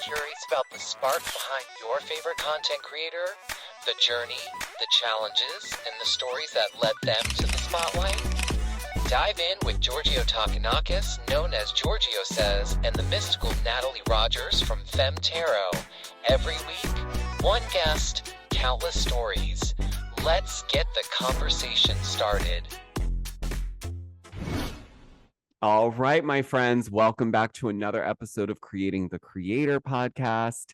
curious about the spark behind your favorite content creator, the journey, the challenges, and the stories that led them to the spotlight? Dive in with Giorgio Takanakis, known as Giorgio Says, and the mystical Natalie Rogers from Femme Tarot. Every week, one guest, countless stories. Let's get the conversation started. All right, my friends, welcome back to another episode of Creating the Creator podcast.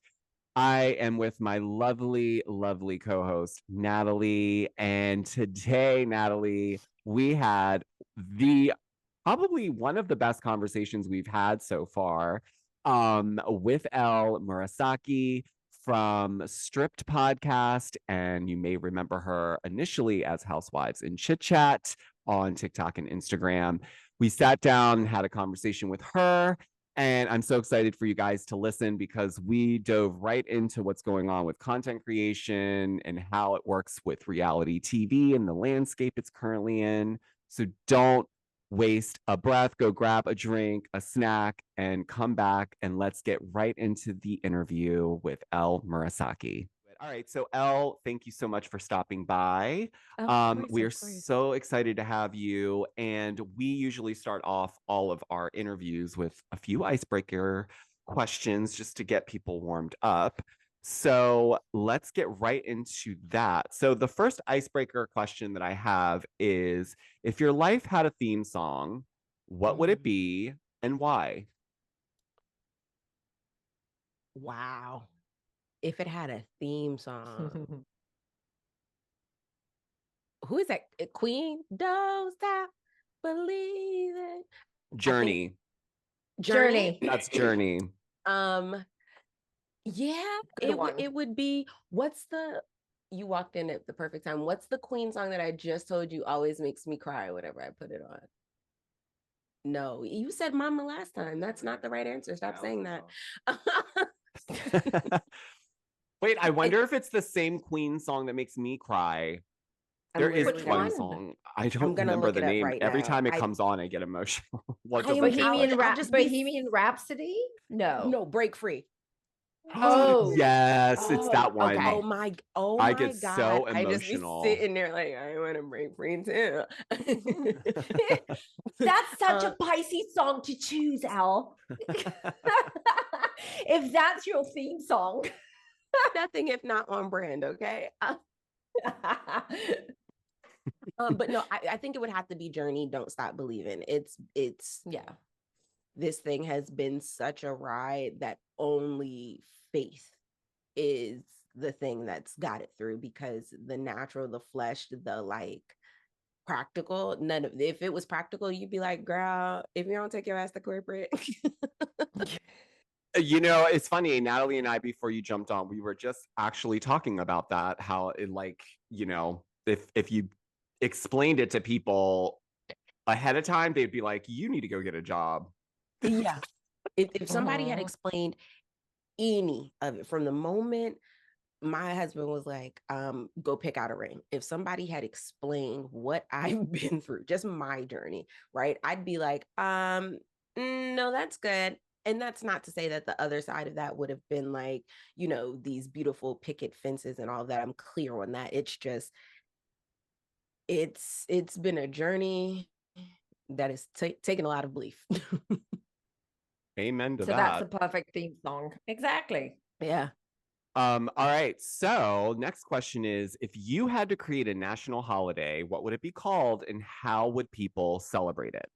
I am with my lovely, lovely co-host, Natalie. And today, Natalie, we had probably one of the best conversations we've had so far with Elle Murasaki from Stripped podcast. And you may remember her initially as Housewives in Chit Chat on TikTok and Instagram. We sat down and had a conversation with her, and I'm so excited for you guys to listen because we dove right into what's going on with content creation and how it works with reality TV and the landscape it's currently in. So don't waste a breath, go grab a drink, a snack, and come back, and let's get right into the interview with Elle Murasaki. All right, so Elle, thank you so much for stopping by. We are so excited to have you, and we usually start off all of our interviews with a few icebreaker questions just to get people warmed up. So let's get right into that. So the first icebreaker question that I have is, if your life had a theme song, what would it be and why? Wow. If it had a theme song. Who is that? Queen? Don't stop believing. Journey. Journey. That's Journey. Yeah, it would be, you walked in at the perfect time. What's the Queen song that I just told you always makes me cry whenever I put it on? No, you said Mama last time. That's not the right answer. Stop saying that. Wait, I wonder if it's the same Queen song that makes me cry. There is one song. I don't remember the name. Every time it comes on, I get emotional. Bohemian Rhapsody? No, Break Free. Oh yes, it's that one. Okay. I get God. So emotional. I just be sitting there like, I want to break free too. That's such a Pisces song to choose, Elle. If that's your theme song. Nothing if not on brand, okay? But no, I think it would have to be Journey, Don't Stop Believing. It's this thing has been such a ride that only faith is the thing that's got it through, because the natural, the flesh, the like practical, if it was practical, you'd be like, girl, if you don't take your ass to corporate. You know, it's funny, Natalie and I, before you jumped on, we were just actually talking about that, how it, like, you know, if you explained it to people ahead of time, they'd be like, you need to go get a job. Yeah. If somebody had explained any of it from the moment my husband was like, go pick out a ring. If somebody had explained what I've been through, just my journey, right? I'd be like, no, that's good. And that's not to say that the other side of that would have been like, you know, these beautiful picket fences and all of that. I'm clear on that. It's just, it's been a journey that is taking a lot of belief. Amen to that. So that's a perfect theme song. Exactly. Yeah. All right. So next question is, if you had to create a national holiday, what would it be called and how would people celebrate it?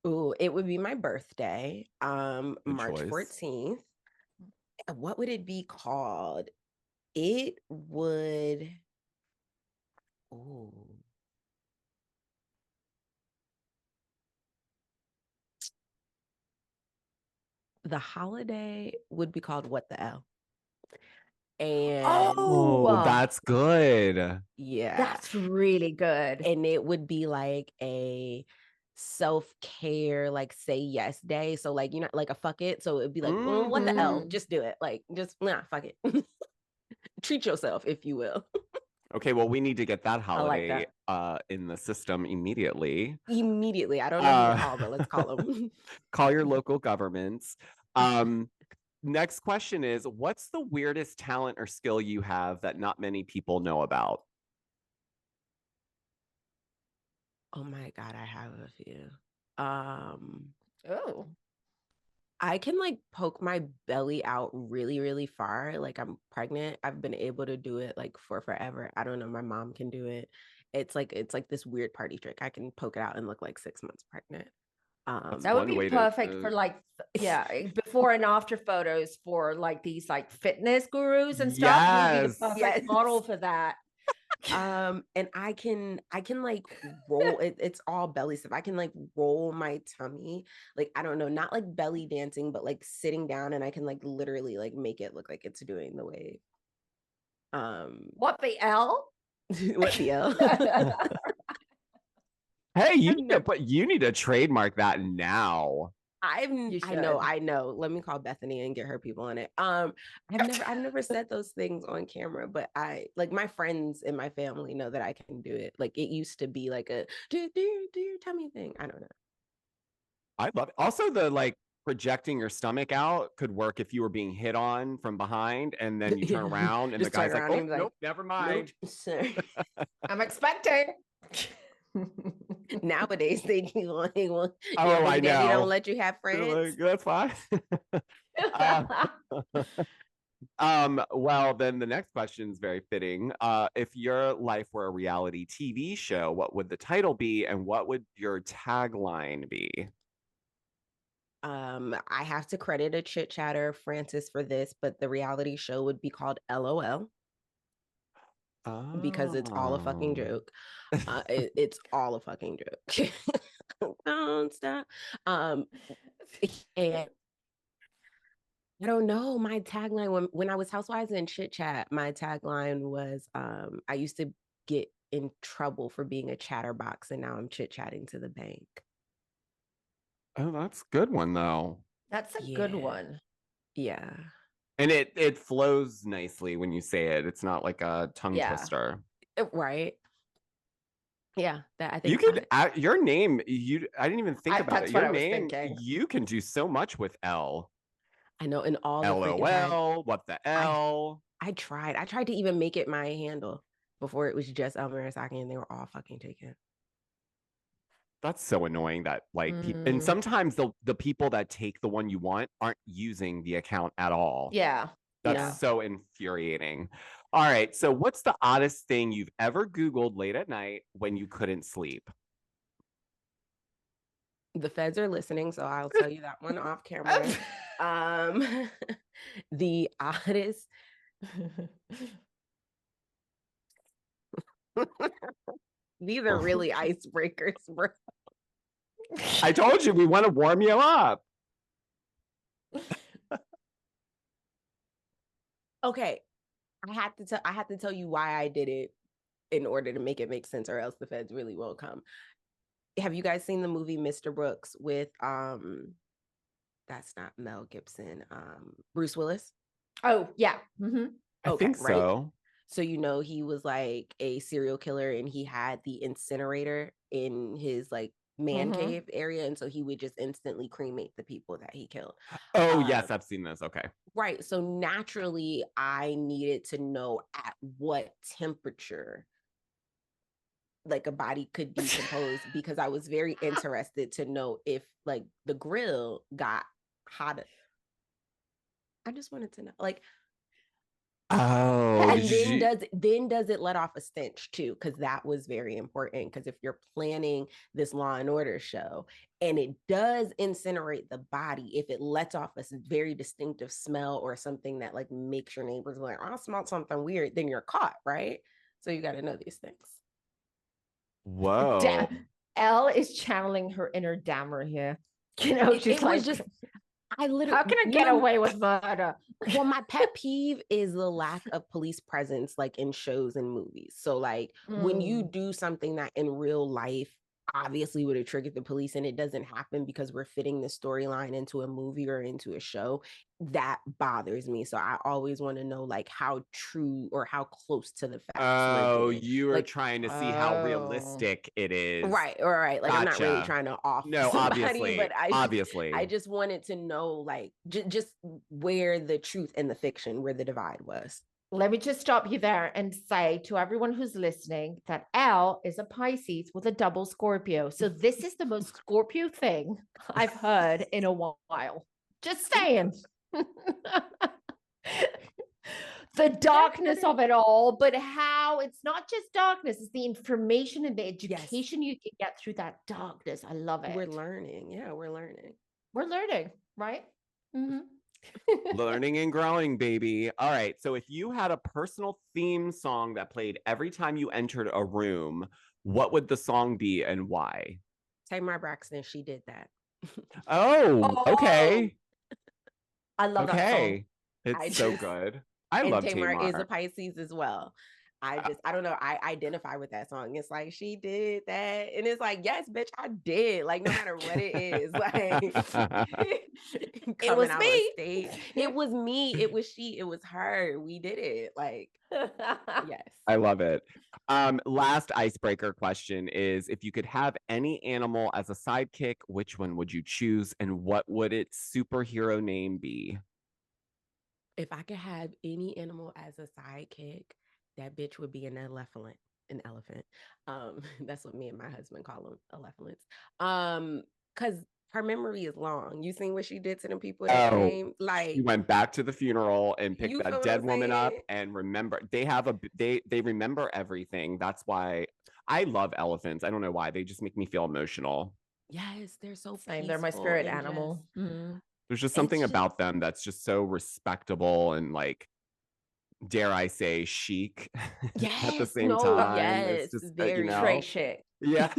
Ooh, it would be my birthday, Good March choice. 14th. What would it be called? It would, the holiday would be called What the L. And that's good. Yeah. That's really good. And it would be like a self-care, like say yes day. So like, you know, like a fuck it. So it'd be like, what the L? Just do it. Like, just fuck it. Treat yourself, if you will. Okay, well, we need to get that holiday that. In the system immediately. I don't know who to call, but let's call them. Call your local governments. next question is, what's the weirdest talent or skill you have that not many people know about? Oh my God, I have a few. Um, Oh. I can like poke my belly out really, really far. Like I'm pregnant. I've been able to do it like for forever. I don't know. My mom can do it. It's like this weird party trick. I can poke it out and look like 6 months pregnant. That's That would one be way perfect for like, before and after photos for like these like fitness gurus and stuff. You would be the Yes. perfect Yes. model for that. And I can like roll it's all belly stuff. I can like roll my tummy, like I don't know, not like belly dancing, but like sitting down, and I can like literally like make it look like it's doing the wave. What the L? What the hell? Hey, I've you need to trademark that now. You I should. know. Let me call Bethany and get her people on it. I've never said those things on camera, but I like my friends and my family know that I can do it. Like it used to be like a do your tummy thing. I don't know. I love it. Also, the like projecting your stomach out could work if you were being hit on from behind and then you turn around and the Just turn guy's like, around oh, and be like, nope, never mind. nope, sir. I'm expecting. Nowadays your Oh, I baby daddy don't know. let you have You're friends. like, that's fine. Uh, well, then the next question is very fitting. If your life were a reality TV show, what would the title be and what would your tagline be? I have to credit a chit chatter Francis for this, but the reality show would be called LOL because it's all a fucking Oh. joke. It's all a fucking joke. Don't stop. And I don't know. My tagline when I was housewives and chit chat, my tagline was I used to get in trouble for being a chatterbox, and now I'm chit chatting to the bank. Oh, that's a good one though. That's a good Yeah. one. Yeah. And it flows nicely when you say it. It's not like a tongue Yeah. twister. Right. Yeah, that I You think could your name, I didn't even think about it. That's what Your I was name, thinking. you can do so much with L. I know in all the freaking time. LOL, what the L? I tried to even make it my handle before it was just Elle Murasaki, and they were all fucking taken. That's so annoying that like people, and Mm, sometimes the people that take the one you want aren't using the account at all. yeah. That's Yeah. so infuriating. All right, so what's the oddest thing you've ever Googled late at night when you couldn't sleep? The feds are listening, so I'll tell you that one off camera. The oddest. These are really icebreakers, bro. I told you we want to warm you up. Okay, I had to tell you why I did it in order to make it make sense, or else the feds really won't come. Have you guys seen the movie Mr. Brooks with that's not Mel Gibson, Bruce Willis? Oh, yeah. I Okay, think right. so. So he was like a serial killer, and he had the incinerator in his like man cave area, and so he would just instantly cremate the people that he killed. Oh, yes, I've seen this. Okay. Right. So naturally, I needed to know at what temperature like a body could decompose because I was very interested to know if like the grill got hot. I just wanted to know, like, Oh, and does it let off a stench too? Because that was very important. Because if you're planning this Law and Order show and it does incinerate the body, if it lets off a very distinctive smell or something that like makes your neighbors like, oh, I smelled something weird, then you're caught, right? So you got to know these things. whoa. Elle is channeling her inner Dammer here. You know, she's It like, was just, I literally, how can I get away with murder? Well, my pet peeve is the lack of police presence, like in shows and movies. So, like, when you do something that in real life obviously would have triggered the police, and it doesn't happen because we're fitting the storyline into a movie or into a show, that bothers me. So I always want to know like how true or how close to the facts we're getting. You are Like, trying to see how realistic it is. right, all right. Like, I'm not really Gotcha. trying to off No, somebody, obviously, but I obviously. just wanted to know like just where the truth and the fiction, where the divide was. Let me just stop you there and say to everyone who's listening that Elle is a Pisces with a double Scorpio. So this is the most Scorpio thing I've heard in a while. Just saying. The darkness of it all, but how it's not just darkness, it's the information and the education you can get through that darkness. I love it. We're learning. Yeah, we're learning. We're learning, right? Mm-hmm. Learning and growing, baby. All right. So if you had a personal theme song that played every time you entered a room, what would the song be and why? Tamar Braxton, She Did That. Oh, okay. I love that song. It's so good. I love Tamar. Tamar. Is a Pisces as well. I don't know. I identify with that song. It's like, she did that. And it's like, yes, bitch, I did. Like, no matter what it is. Like, it was me. It was me. It was she. It was her. We did it. Like, yes. I love it. Last icebreaker question is, if you could have any animal as a sidekick, which one would you choose and what would its superhero name be? If I could have any animal as a sidekick, that bitch would be an elephant. An elephant. That's what me and my husband call them, elephants. Because her memory is long. You seen what she did to them people that came? Like, she went back to the funeral and picked that dead woman up saying? and remember. They remember everything. That's why I love elephants. I don't know why. They just make me feel emotional. Yes, they're so same. They're my spirit animal. There's just something about them that's just so respectable and, like, dare I say, chic at the same time. Yes, it's just very straight shit. Yeah,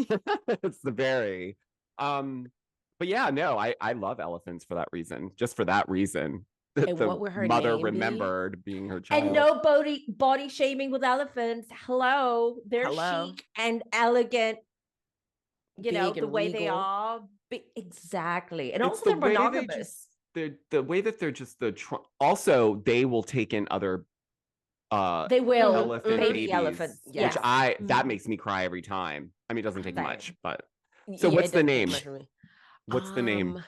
it's the very. But yeah, no, I love elephants for that reason. Just for that reason. And what would her mother name remembered being her child. And no body shaming with elephants. Hello, they're chic and elegant. You know, the way they are. Exactly. And also they're monogamous. The way that they're just also they will take in other they will elephant baby elephants, which that makes me cry every time. I mean, it doesn't take much, but so yeah, what's the name? What's the name?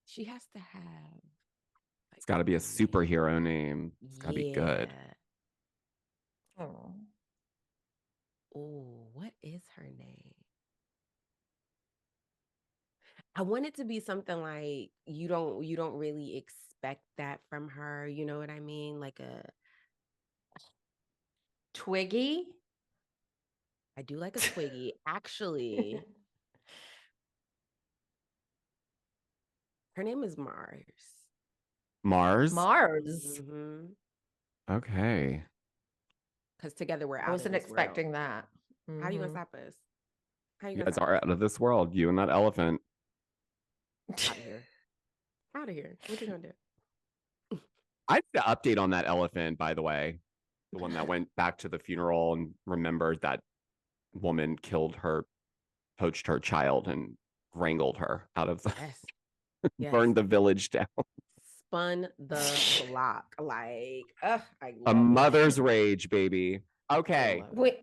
She has to have. It's got to be a superhero name. It's got to be good. Oh, what is her name? I want it to be something like you don't really expect that from her. You know what I mean? Like a Twiggy. I do like a Twiggy. Actually, her name is Mars. Mars? Mm-hmm. Okay. Because together we're out. I wasn't expecting that. How are you gonna stop us? You guys are out of this world. You and that elephant. Out of here. Out of here. What you gonna do? I need to update on that elephant, by the way. The one that went back to the funeral and remembered that woman poached her child and wrangled her out of the burned the village down. Spun the block. Like, a mother's rage, baby. Okay. Wait.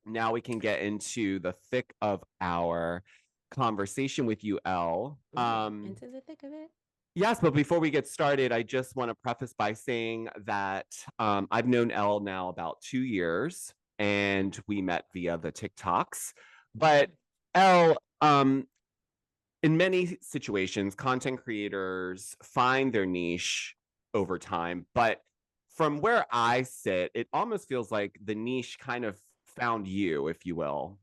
Now we can get into the thick of our conversation with you, Elle. Into the thick of it. Yes, but before we get started, I just want to preface by saying that I've known Elle now about 2 years, and we met via the TikToks. But Elle, in many situations, content creators find their niche over time. But from where I sit, it almost feels like the niche kind of found you, if you will.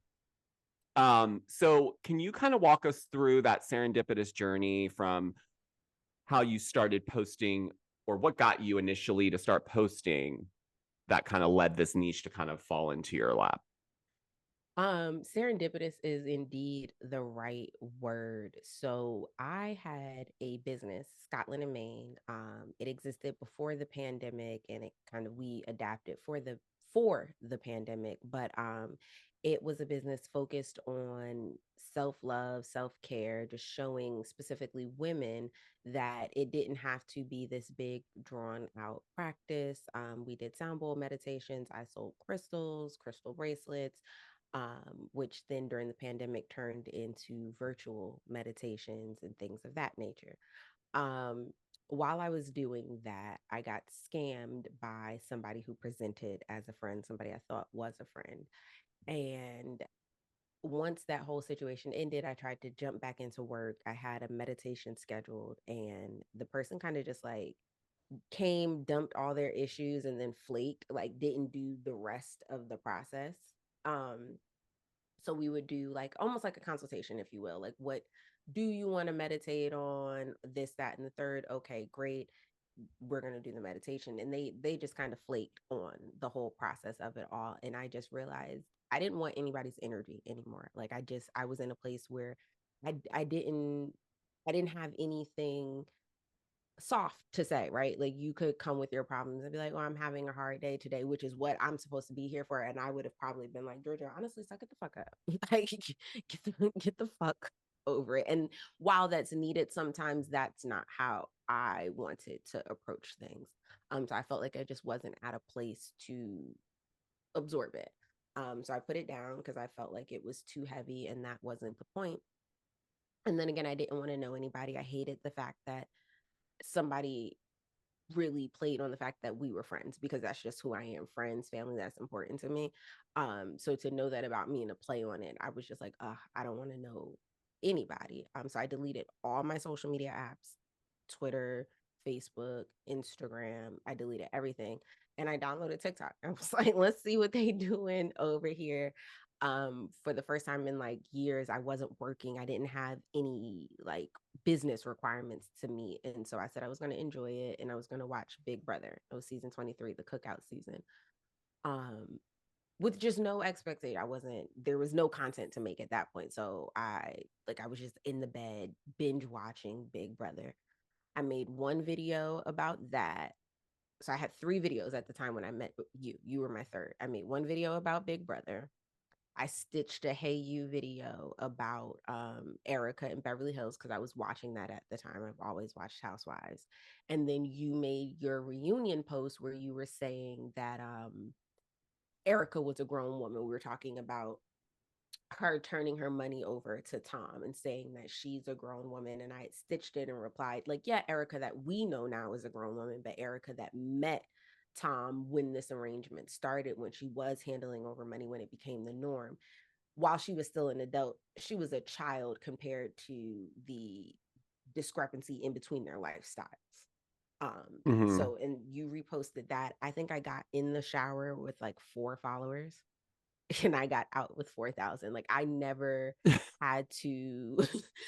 So can you kind of walk us through that serendipitous journey from how you started posting, or what got you initially to start posting that kind of led this niche to kind of fall into your lap? Serendipitous is indeed the right word. So I had a business, Scotland and Maine. It existed before the pandemic, and it kind of we adapted for the pandemic. But it was a business focused on self-love, self-care, just showing specifically women that it didn't have to be this big drawn out practice. We did sound bowl meditations. I sold crystals, crystal bracelets, which then during the pandemic turned into virtual meditations and things of that nature. Um, while I was doing that, I got scammed by somebody who presented as a friend, somebody I thought was a friend. And once that whole situation ended, I tried to jump back into work. I had a meditation scheduled, and the person kind of just like came, dumped all their issues, and then flaked, like didn't do the rest of the process. Um, so we would do like almost like a consultation, if you will. Like, what do you want to meditate on? This, that, and the third. Okay, great. We're gonna do the meditation. And they just kind of flaked on the whole process of it all. And I just realized I didn't want anybody's energy anymore. Like I was in a place where I didn't have anything soft to say, right? Like you could come with your problems and be like, "Oh, I'm having a hard day today," which is what I'm supposed to be here for. And I would have probably been like, "Georgia, honestly, suck it the fuck up. Like, get the fuck over it." And while that's needed, sometimes that's not how I wanted to approach things. So I felt like I just wasn't at a place to absorb it. So I put it down because I felt like it was too heavy, and that wasn't the point. And then again, I didn't want to know anybody. I hated the fact that somebody really played on the fact that we were friends, because that's just who I am. Friends, family, that's important to me. So to know that about me and to play on it, I was just like, I don't want to know anybody. So I deleted all my social media apps, Twitter, Facebook, Instagram. I deleted everything. And I downloaded TikTok. I was like, let's see what they doing over here. For the first time in like years, I wasn't working. I didn't have any like business requirements to meet. And so I said I was going to enjoy it, and I was going to watch Big Brother. It was season 23, the cookout season. Um, with just no expectation. There was no content to make at that point. So I was just in the bed binge watching Big Brother. I made one video about that. So I had three videos at the time when I met you. You were my third. I made one video about Big Brother. I stitched a Hey You video about Erica in Beverly Hills because I was watching that at the time. I've always watched Housewives. And then you made your reunion post where you were saying that Erica was a grown woman. We were talking about her turning her money over to Tom and saying that she's a grown woman. And I stitched it and replied, like, yeah, Erica that we know now is a grown woman, but Erica that met Tom when this arrangement started, when she was handling over money, when it became the norm, while she was still an adult, she was a child compared to the discrepancy in between their lifestyles. Mhm. So and you reposted that. I think I got in the shower with like 4 followers, and I got out with 4,000. Like I never had to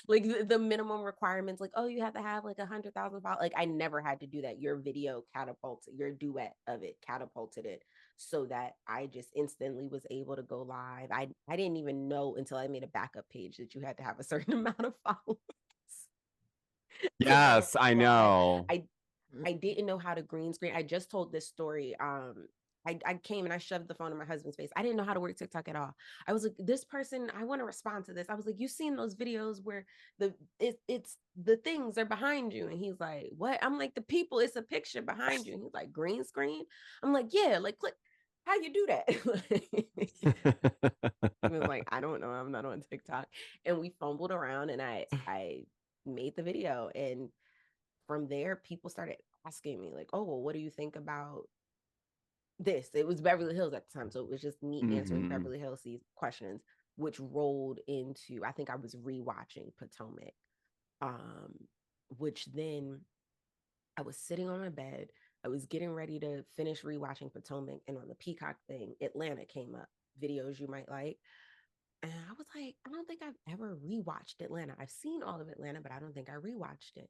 like the minimum requirements, like, oh, you have to have like 100,000 followers. Like I never had to do that. Your video catapulted, your duet of it catapulted it, so that I just instantly was able to go live. I didn't even know until I made a backup page that you had to have a certain amount of followers to go Yes, I live. know. I didn't know how to green screen. I just told this story. I came and I shoved the phone in my husband's face. I didn't know how to work TikTok at all. I was like, this person, I want to respond to this. I was like, you seen those videos where it's the things are behind you? And he's like, what? I'm like, the people, it's a picture behind you. And he's like, green screen? I'm like, yeah, like click. How you do that? He was like, I don't know. I'm not on TikTok. And we fumbled around, and I made the video. And from there, people started asking me, like, oh, well, what do you think about this? It was Beverly Hills at the time. So it was just me answering Mhm. Beverly Hills questions, which rolled into, I think I was rewatching Potomac, um, which then I was sitting on my bed. I was getting ready to finish rewatching Potomac. And on the Peacock thing, Atlanta came up, videos you might like. And I was like, I don't think I've ever rewatched Atlanta. I've seen all of Atlanta, but I don't think I rewatched it.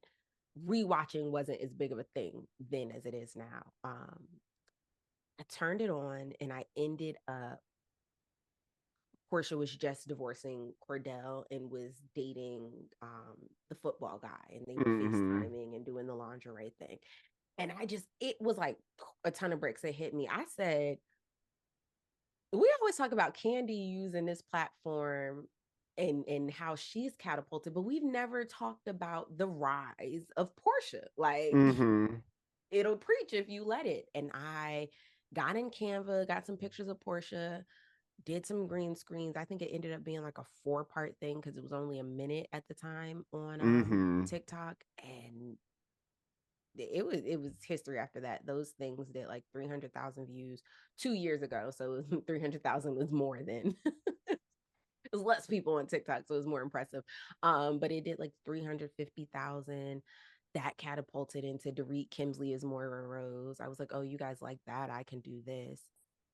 Rewatching wasn't as big of a thing then as it is now. I turned it on, and I ended up Portia was just divorcing Cordell and was dating the football guy, and they were FaceTiming and doing the lingerie thing. And it was like a ton of bricks that hit me. I said, we always talk about Candy using this platform and how she's catapulted, but we've never talked about the rise of Portia. Like, it'll preach if you let it. And I got in Canva, got some pictures of Portia, did some green screens. I think it ended up being like a 4-part thing because it was only a minute at the time on TikTok, and it was history after that. Those things did like 300,000 views 2 years ago, so 300,000 was more than it was less people on TikTok, so it was more impressive. But it did like 350,000. That catapulted into Dorit Kemsley as Moira Rose. I was like, oh, you guys like that? I can do this.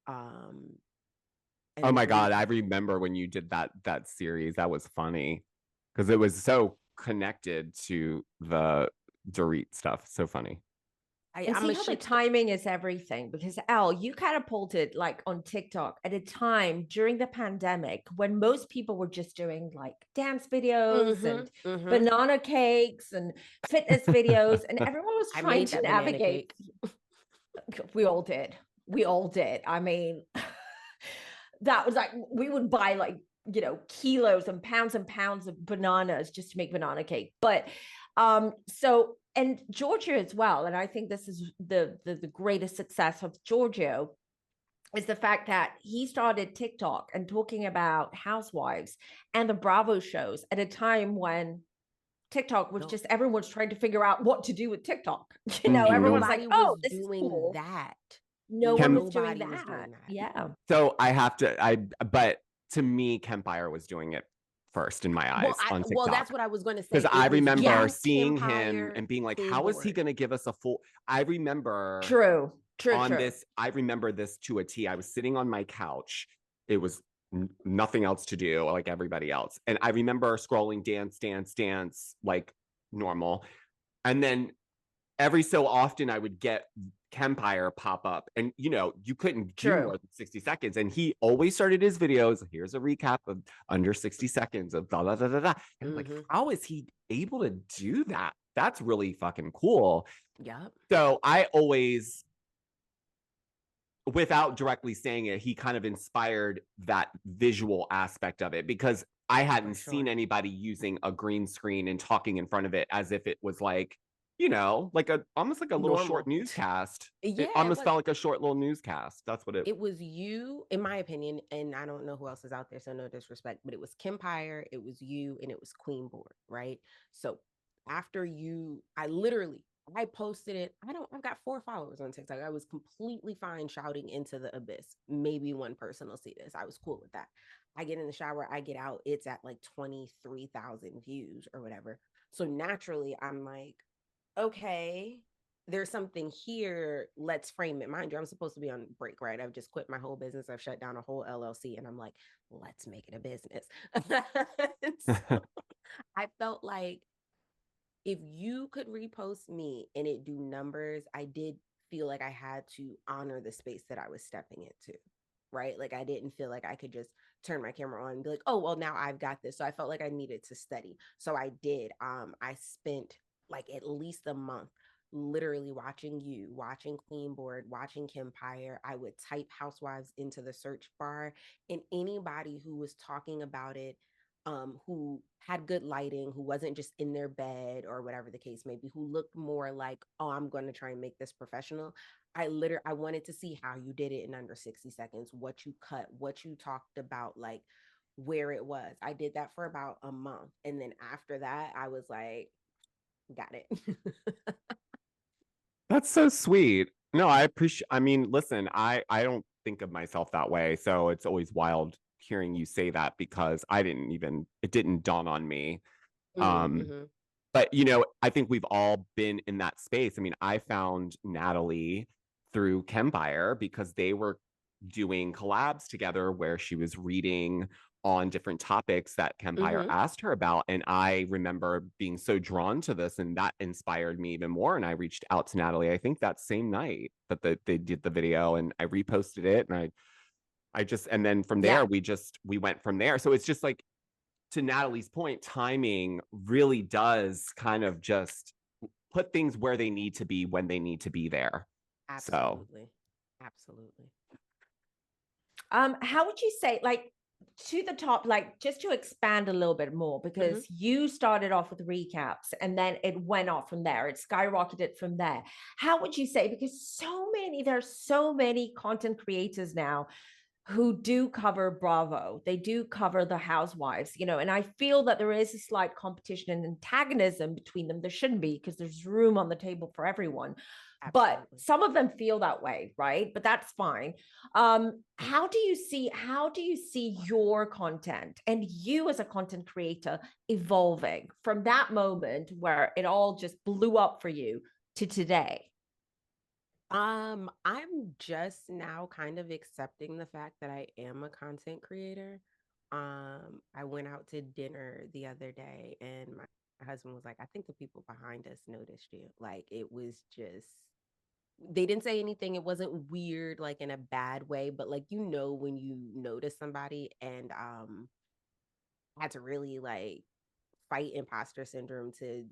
Oh my God, I remember when you did that series. That was funny because it was so connected to the Dorit stuff. So funny. And see how the timing is everything, because Elle, you catapulted like on TikTok at a time during the pandemic when most people were just doing like dance videos and banana cakes and fitness videos, and everyone was trying to navigate. We all did. I mean, that was like, we would buy like, kilos and pounds of bananas just to make banana cake. But and Giorgio as well, and I think this is the greatest success of Giorgio, is the fact that he started TikTok and talking about Housewives and the Bravo shows at a time when TikTok was just, everyone was trying to figure out what to do with TikTok. Everyone's like, oh, this is cool. That. No one was doing that. Yeah. So but to me, Kempire was doing it first in my eyes on TikTok. Well, that's what I was going to say. Because I remember seeing him and being like, how is he going to give us a full... I remember... True. This, I remember this to a T. I was sitting on my couch. It was nothing else to do, like everybody else. And I remember scrolling dance, like normal. And then every so often I would get Kempire pop up, and you couldn't do more than 60 seconds, and he always started his videos, here's a recap of under 60 seconds of da da da da da. And I'm like, how is he able to do that? That's really fucking cool. Yeah. So I always, without directly saying it, he kind of inspired that visual aspect of it, because I hadn't seen anybody using a green screen and talking in front of it as if it was like, like almost like a little short newscast. Yeah, it almost felt like a short little newscast. That's what it was. You, in my opinion, and I don't know who else is out there, so no disrespect, but it was Kempire, it was you, and it was Queen Board, right? So after I posted it. I've got 4 followers on TikTok. I was completely fine shouting into the abyss. Maybe one person will see this. I was cool with that. I get in the shower, I get out, it's at like 23,000 views or whatever. So naturally, I'm like, okay, there's something here. Let's frame it. Mind you, I'm supposed to be on break, right? I've just quit my whole business. I've shut down a whole LLC, and I'm like, let's make it a business. So I felt like if you could repost me and it do numbers, I did feel like I had to honor the space that I was stepping into, right? Like I didn't feel like I could just turn my camera on and be like, oh, well, now I've got this. So I felt like I needed to study. So I did. I spent like at least a month literally watching you, watching Queen Board, watching Kempire. I would type Housewives into the search bar, and anybody who was talking about it, who had good lighting, who wasn't just in their bed or whatever the case may be, who looked more like, oh, I'm going to try and make this professional. I wanted to see how you did it in under 60 seconds, what you cut, what you talked about, like where it was. I did that for about a month. And then after that, I was like, got it. That's so sweet. No, I appreciate, listen, I don't think of myself that way. So it's always wild hearing you say that, because it didn't dawn on me. But, I think we've all been in that space. I found Natalie through Kempire because they were doing collabs together where she was reading on different topics that Kempire asked her about. And I remember being so drawn to this, and that inspired me even more. And I reached out to Natalie, I think that same night that they did the video, and I reposted it, and And then from Yeah. there, we went from there. So it's just like, to Natalie's point, timing really does kind of just put things where they need to be when they need to be there. So Absolutely. Absolutely. How would you say, like, to the top, like, just to expand a little bit more, because you started off with recaps and then it went off from there, it skyrocketed from there. How would you say, because there's so many content creators now who do cover Bravo, they do cover the Housewives, and I feel that there is a slight competition and antagonism between them. There shouldn't be, because there's room on the table for everyone. Absolutely. But some of them feel that way, right? But that's fine. How do you see your content and you as a content creator evolving from that moment where it all just blew up for you to today? I'm just now kind of accepting the fact that I am a content creator. I went out to dinner the other day and my husband was like, I think the people behind us noticed you. Like, it was just, they didn't say anything. It wasn't weird, like in a bad way, but like, when you notice somebody. And I had to really like fight imposter syndrome to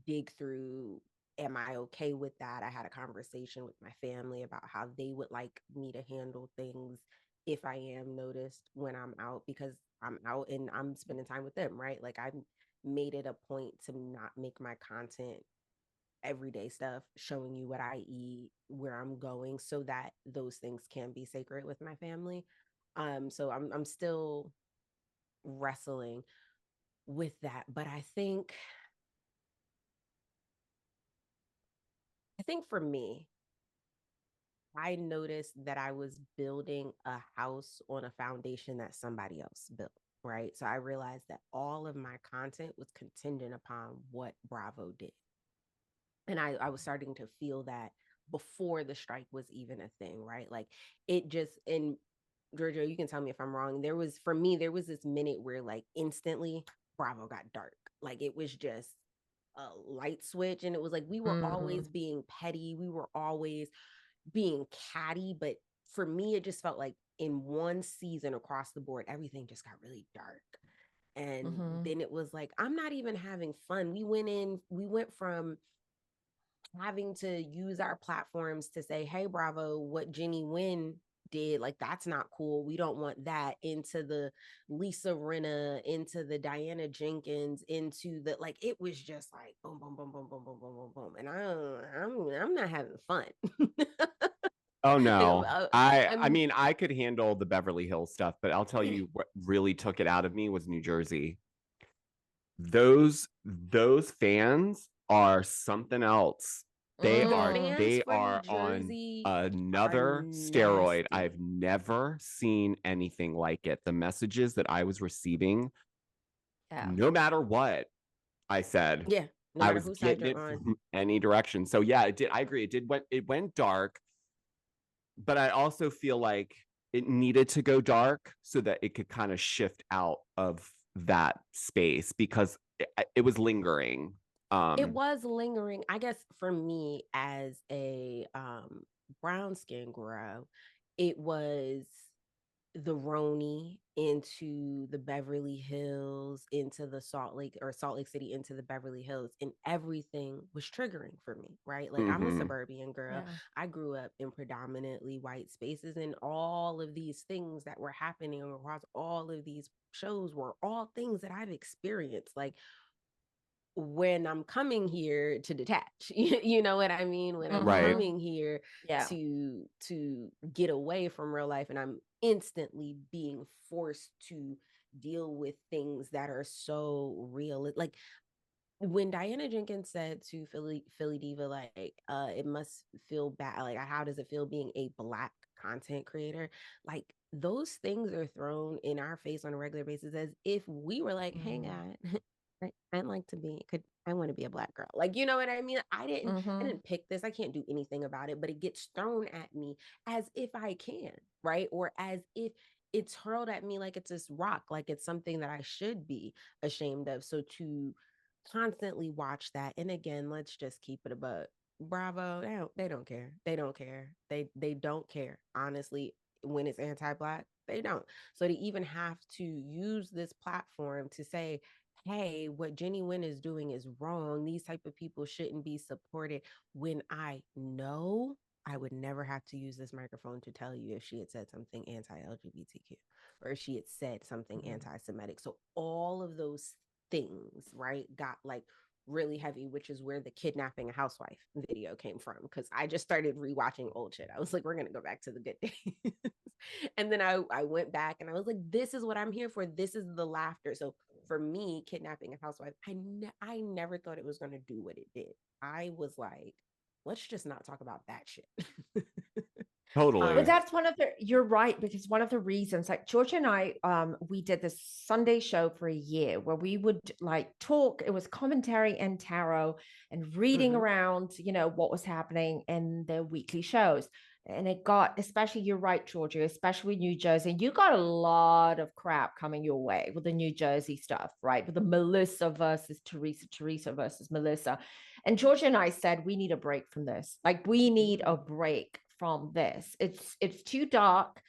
dig through, am I okay with that? I had a conversation with my family about how they would like me to handle things if I am noticed when I'm out, because I'm out and I'm spending time with them, right? Like, I've made it a point to not make my content everyday stuff showing you what I eat, where I'm going, so that those things can be sacred with my family. So I'm still wrestling with that, but I think for me, I noticed that I was building a house on a foundation that somebody else built, right? So I realized that all of my content was contingent upon what Bravo did. And I was starting to feel that before the strike was even a thing, right? Like, it just, and Giorgio, you can tell me if I'm wrong. For me, there was this minute where like instantly Bravo got dark. Like, it was just a light switch. And it was like, we were always being petty. We were always being catty. But for me, it just felt like in one season across the board, everything just got really dark. And then it was like, I'm not even having fun. We went from having to use our platforms to say, hey, Bravo, what Jenny Wynn did, like, that's not cool. We don't want that, into the Lisa Rinna, into the Diana Jenkins, into the, like, it was just like boom, boom, boom, boom, boom, boom, boom, boom, boom. And I'm not having fun. oh Like, no. I I'm mean, I could handle the Beverly Hills stuff, but I'll tell you what really took it out of me was New Jersey. Those fans are something else. They the are fans they for New are on Jersey are another steroid. I've nasty. never seen anything like it. The messages that I was receiving, Yeah. no matter what I said, Yeah, no I matter was whose side getting you're it on. from any direction. So yeah, it did. I agree. It went dark, but I also feel like it needed to go dark so that it could kind of shift out of that space because it was lingering. It was lingering. I guess for me, as a brown skin girl, it was the Roni into the Beverly Hills, into the Salt Lake City, into the Beverly Hills, and everything was triggering for me, right? Like, I'm a Mhm. suburban girl. Yeah. I grew up in predominantly white spaces, and all of these things that were happening across all of these shows were all things that I've experienced. Like, when I'm coming here to detach, you know what I mean? When I'm Right. coming here Yeah. to get away from real life, and I'm instantly being forced to deal with things that are so real. Like, when Diana Jenkins said to Philly Diva, like, it must feel bad. Like, how does it feel being a Black content creator? Like, those things are thrown in our face on a regular basis, as if we were like, hey, God, I'd like to be, I want to be a Black girl. Like, you know what I mean? I didn't pick this. I can't do anything about it, but it gets thrown at me as if I can, right? Or as if it's hurled at me like it's this rock, like it's something that I should be ashamed of. So to constantly watch that, and again, let's just keep it about Bravo. They don't care. They don't care. They don't care. Honestly, when it's anti-Black, They don't. So to even have to use this platform to say, hey, what Jenny Wynn is doing is wrong. These type of people shouldn't be supported, when I know I would never have to use this microphone to tell you if she had said something anti-LGBTQ or if she had said something anti-Semitic. So all of those things, right, got like really heavy, which is where the kidnapping a housewife video came from. Because I just started rewatching old shit. I was like, we're gonna go back to the good days. And then I went back and I was like, this is what I'm here for. This is the laughter. So for me, kidnapping a housewife, I never thought it was gonna do what it did. I was like, let's just not talk about that shit. Totally. But that's one of the, you're right, because one of the reasons, like Georgia and I, we did this Sunday show for a year where we would like talk. It was commentary and tarot and reading around, you know, what was happening in the weekly shows. And it got, especially, you're right, Georgia, especially New Jersey. You got a lot of crap coming your way with the New Jersey stuff, right? With the Melissa versus Teresa, Teresa versus Melissa. And Georgia and I said, we need a break from this. Like, we need a break from this. It's too dark.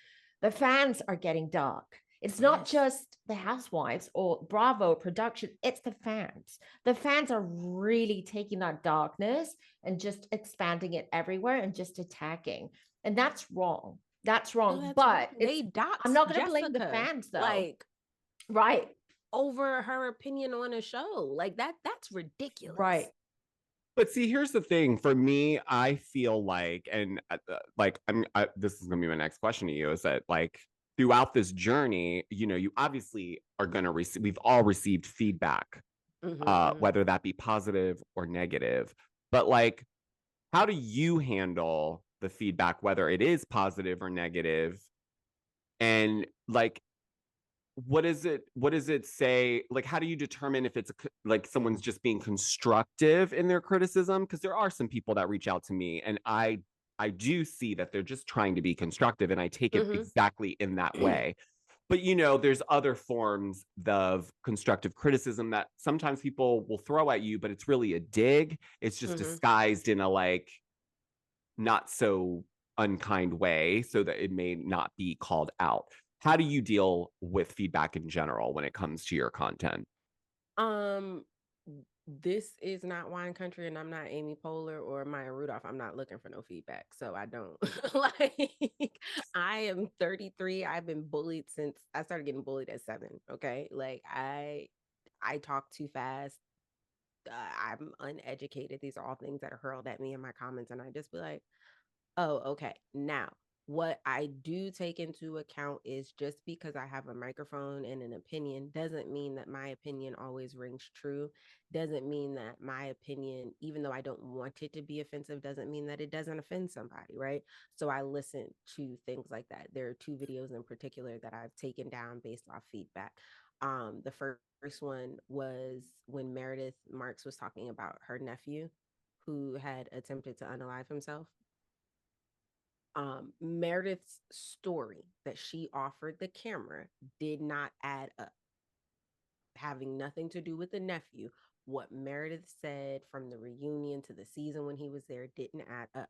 The fans are getting dark. It's not just the housewives or Bravo production, it's the fans. The fans are really taking that darkness and just expanding it everywhere and just attacking. And that's wrong. That's wrong. That's but wrong. They doxed I'm not going to blame the Jessica, fans though. like, right. over her opinion on a show. Like that's ridiculous. Right. But see, here's the thing. For me, I feel like, and like, this is gonna be my next question to you, is that like throughout this journey, you know, you obviously are gonna receive. We've all received feedback, whether that be positive or negative. But like, how do you handle the feedback, whether it is positive or negative? And like, what does it say? Like, how do you determine if it's like someone's just being constructive in their criticism? Because there are some people that reach out to me and I do see that they're just trying to be constructive, and I take it exactly in that way. But you know, there's other forms of constructive criticism that sometimes people will throw at you, but it's really a dig. It's just disguised in a like not so unkind way so that it may not be called out. How do you deal with feedback in general when it comes to your content? This is not Wine Country, and I'm not Amy Poehler or Maya Rudolph. I'm not looking for no feedback, so I don't. Like, I am 33. I've been bullied since I started getting bullied at 7. Okay, like I talk too fast. I'm uneducated. These are all things that are hurled at me in my comments, and I just be like, oh, okay. Now, what I do take into account is just because I have a microphone and an opinion doesn't mean that my opinion always rings true. Doesn't mean that my opinion, even though I don't want it to be offensive, doesn't mean that it doesn't offend somebody, right? So I listen to things like that. There are 2 videos in particular that I've taken down based off feedback. The first one was when Meredith Marks was talking about her nephew who had attempted to unalive himself. Meredith's story that she offered the camera did not add up, having nothing to do with the nephew. What Meredith said from the reunion to the season when he was there didn't add up.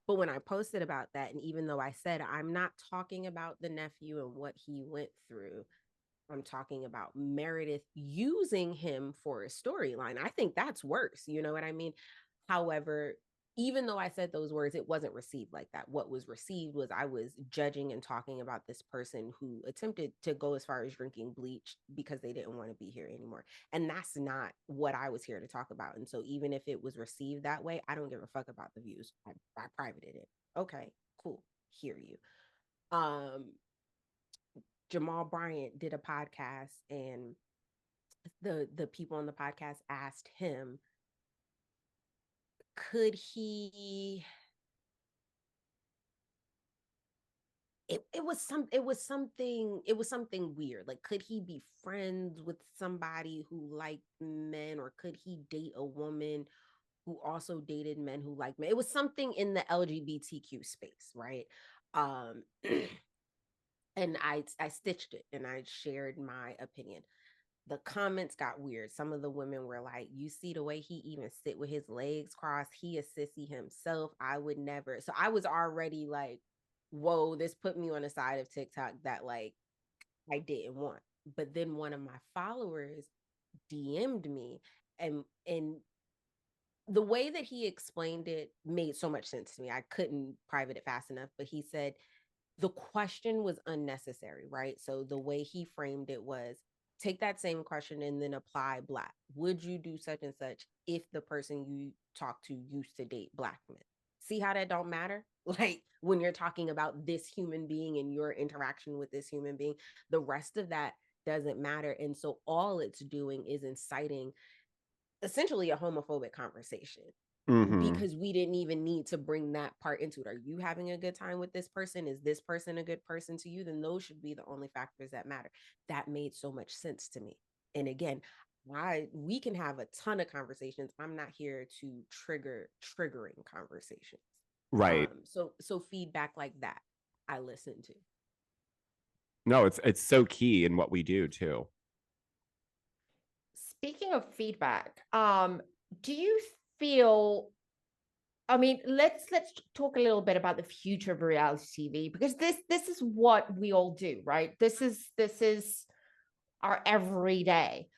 But when I posted about that, and even though I said I'm not talking about the nephew and what he went through, I'm talking about Meredith using him for a storyline. I think that's worse. You know what I mean? However, even though I said those words, it wasn't received like that. What was received was I was judging and talking about this person who attempted to go as far as drinking bleach because they didn't want to be here anymore. And that's not what I was here to talk about. And so even if it was received that way, I don't give a fuck about the views. I privated it. Okay, cool. Hear you. Jamal Bryant did a podcast, and the people on the podcast asked him, could he it was something weird. Like, could he be friends with somebody who liked men, or could he date a woman who also dated men who liked men? It was something in the LGBTQ space, right? And I stitched it and I shared my opinion. The comments got weird. Some of the women were like, you see the way he even sit with his legs crossed, he a sissy himself, I would never. So I was already like, whoa, this put me on a side of TikTok that like I didn't want. But then one of my followers DM'd me, and the way that he explained it made so much sense to me. I couldn't private it fast enough, but he said the question was unnecessary, right? So the way he framed it was, take that same question and then apply Black. Would you do such and such if the person you talk to used to date Black men? See how that don't matter? Like when you're talking about this human being and your interaction with this human being, the rest of that doesn't matter. And so all it's doing is inciting essentially a homophobic conversation, Mhm. because we didn't even need to bring that part into it. Are you having a good time with this person? Is this person a good person to you? Then those should be the only factors that matter. That made so much sense to me. And again, we can have a ton of conversations. I'm not here to triggering conversations. Right. So feedback like that I listen to. No, it's so key in what we do too. Speaking of feedback, do you feel, I mean, let's talk a little bit about the future of reality TV, because this is what we all do, right? This is our everyday.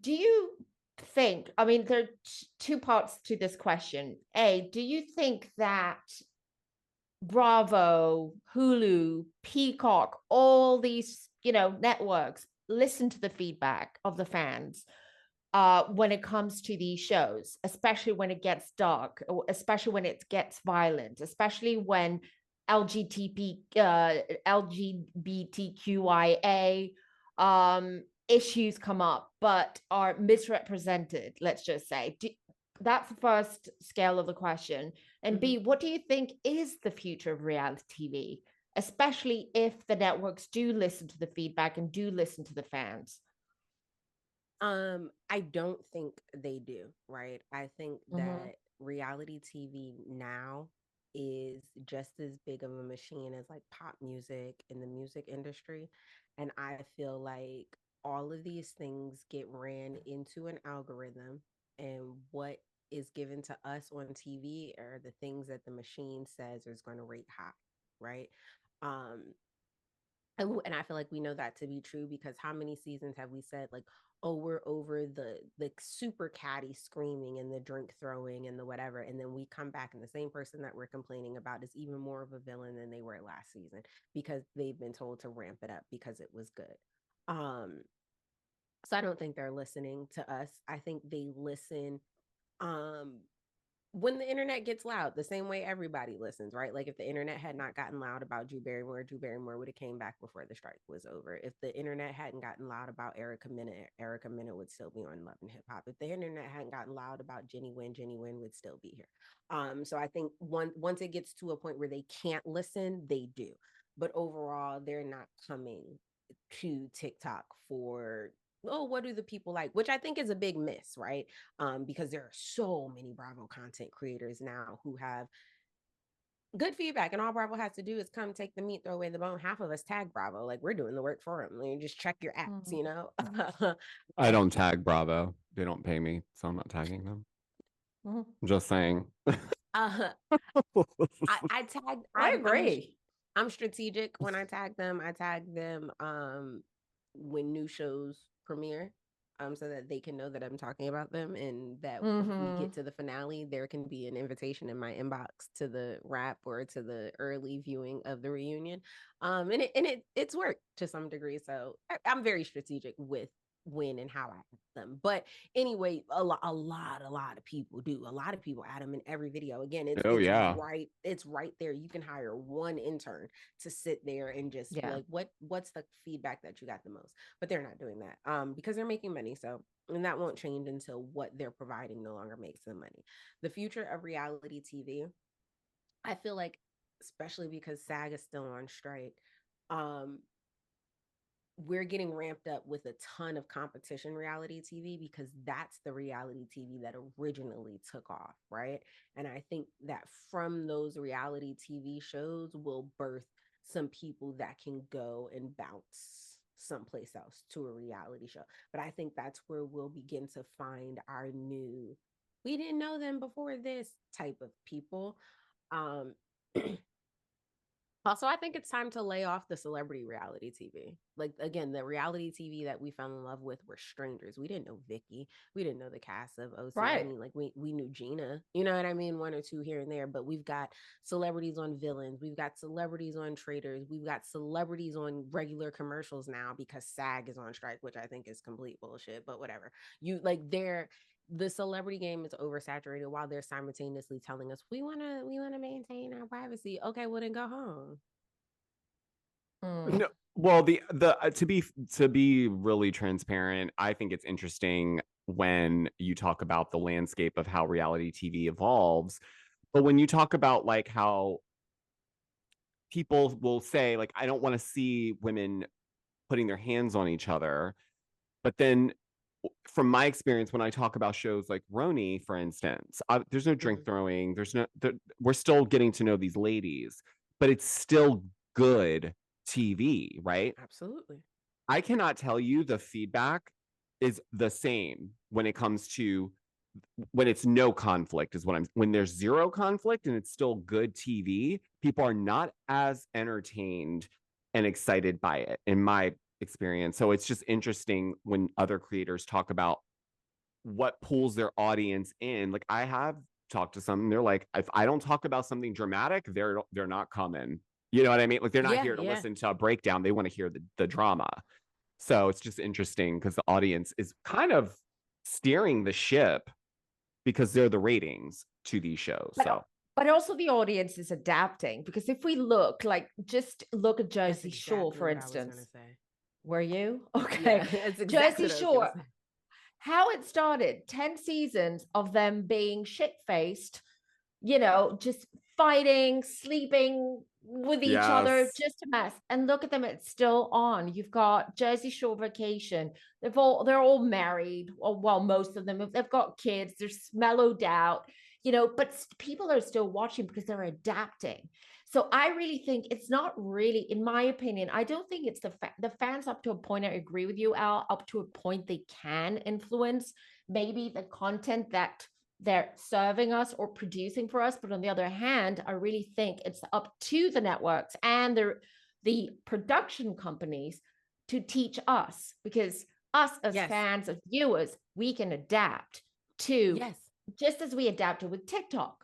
Do you think, I mean, there are two parts to this question. A, do you think that Bravo, Hulu, Peacock, all these, networks listen to the feedback of the fans when it comes to these shows, especially when it gets dark, or especially when it gets violent, especially when LGBTQIA issues come up but are misrepresented, let's just say. That's the first scale of the question. And B, what do you think is the future of reality TV, especially if the networks do listen to the feedback and do listen to the fans? I don't think they do, right? I think Mm-hmm. that reality TV now is just as big of a machine as like pop music in the music industry. And I feel like all of these things get ran into an algorithm, and what is given to us on TV are the things that the machine says is going to rate high, right? Um, and I feel like we know that to be true, because how many seasons have we said like, oh, we're over the super catty screaming and the drink throwing and the whatever, and then we come back and the same person that we're complaining about is even more of a villain than they were last season, because they've been told to ramp it up because it was good. Um, so I don't think they're listening to us. I think they listen um when the internet gets loud, the same way everybody listens, right? Like if the internet had not gotten loud about Drew Barrymore would have came back before the strike was over. If the internet hadn't gotten loud about Erica Minna would still be on Love and Hip Hop. If the internet hadn't gotten loud about Jenny Wynn would still be here. So I think once it gets to a point where they can't listen, they do. But overall, they're not coming to TikTok for, oh, what do the people like? Which I think is a big miss, right? Because there are so many Bravo content creators now who have good feedback, and all Bravo has to do is come take the meat, throw away the bone. Half of us tag Bravo, like we're doing the work for them. You just check your apps, you know. I don't tag Bravo. They don't pay me, so I'm not tagging them. Just saying. uh, I tag. I agree. I'm strategic when I tag them. I tag them when new shows premiere, so that they can know that I'm talking about them, and that if we get to the finale, there can be an invitation in my inbox to the wrap or to the early viewing of the reunion. It's worked to some degree. So I'm very strategic with when and how I add them. But anyway, a lot of people do. A lot of people add them in every video. Again, Oh yeah. it's right there. You can hire one intern to sit there and just be like, what's the feedback that you got the most? But they're not doing that because they're making money. So, and that won't change until what they're providing no longer makes them money. The future of reality TV, I feel like, especially because SAG is still on strike, um, we're getting ramped up with a ton of competition reality TV, because that's the reality TV that originally took off, right? And I think that from those reality TV shows will birth some people that can go and bounce someplace else to a reality show. But I think that's where we'll begin to find our new, we didn't know them before this type of people. Um Also, I think it's time to lay off the celebrity reality TV. Like, again, the reality TV that we fell in love with were strangers. We didn't know Vicky. We didn't know the cast of OC. I Right. mean, like, we knew Gina, you know what I mean? One or two here and there, but we've got celebrities on villains. We've got celebrities on traitors. We've got celebrities on regular commercials now because SAG is on strike, which I think is complete bullshit, but whatever. The celebrity game is oversaturated while they're simultaneously telling us we want to maintain our privacy. Okay, well then go home. No, well, the to be really transparent, I think it's interesting when you talk about the landscape of how reality TV evolves. But when you talk about like how people will say, like, I don't want to see women putting their hands on each other, but then from my experience, when I talk about shows like Roni, for instance, there's no drink throwing. We're still getting to know these ladies, but it's still good TV, right? Absolutely. I cannot tell you the feedback is the same when it comes to when it's no conflict is what I'm when there's zero conflict and it's still good TV, people are not as entertained and excited by it in my experience. So it's just interesting when other creators talk about what pulls their audience in. Like I have talked to some, and they're like, if I don't talk about something dramatic, they're not coming. You know what I mean? Like they're not here to listen to a breakdown. They want to hear the drama. So it's just interesting because the audience is kind of steering the ship because they're the ratings to these shows. But also the audience is adapting because if we look just look at Jersey Shore, for instance. Were you? Okay. Yeah, exactly Jersey Shore. How it started, 10 seasons of them being shit-faced, just fighting, sleeping with each other, just a mess. And look at them, it's still on. You've got Jersey Shore Vacation. They're all married. Well, most of them, they've got kids, they're mellowed out, but people are still watching because they're adapting. So I really think it's not really, in my opinion, I don't think it's the fans up to a point. I agree with you, Al, up to a point they can influence maybe the content that they're serving us or producing for us. But on the other hand, I really think it's up to the networks and the production companies to teach us, because us as fans, as viewers, we can adapt to just as we adapted with TikTok.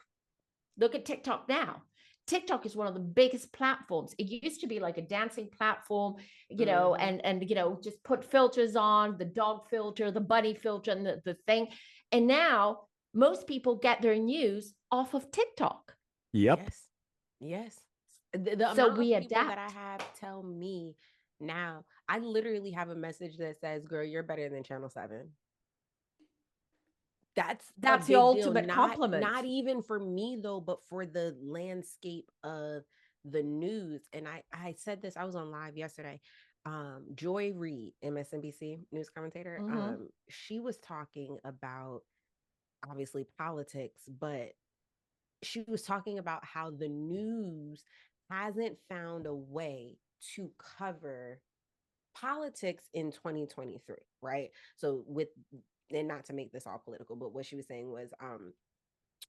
Look at TikTok now. TikTok is one of the biggest platforms. It used to be like a dancing platform, and just put filters on, the dog filter, the bunny filter, and the thing. And now most people get their news off of TikTok. Yep. Yes. The so amount we of people adapt. that I have tell me now, I literally have a message that says, "Girl, you're better than Channel 7." That's the ultimate deal. compliment. Not even for me though, but for the landscape of the news. And I said this, I was on live yesterday. Joy Reid, MSNBC news commentator, she was talking about obviously politics, but she was talking about how the news hasn't found a way to cover politics in 2023, right? So and not to make this all political, but what she was saying was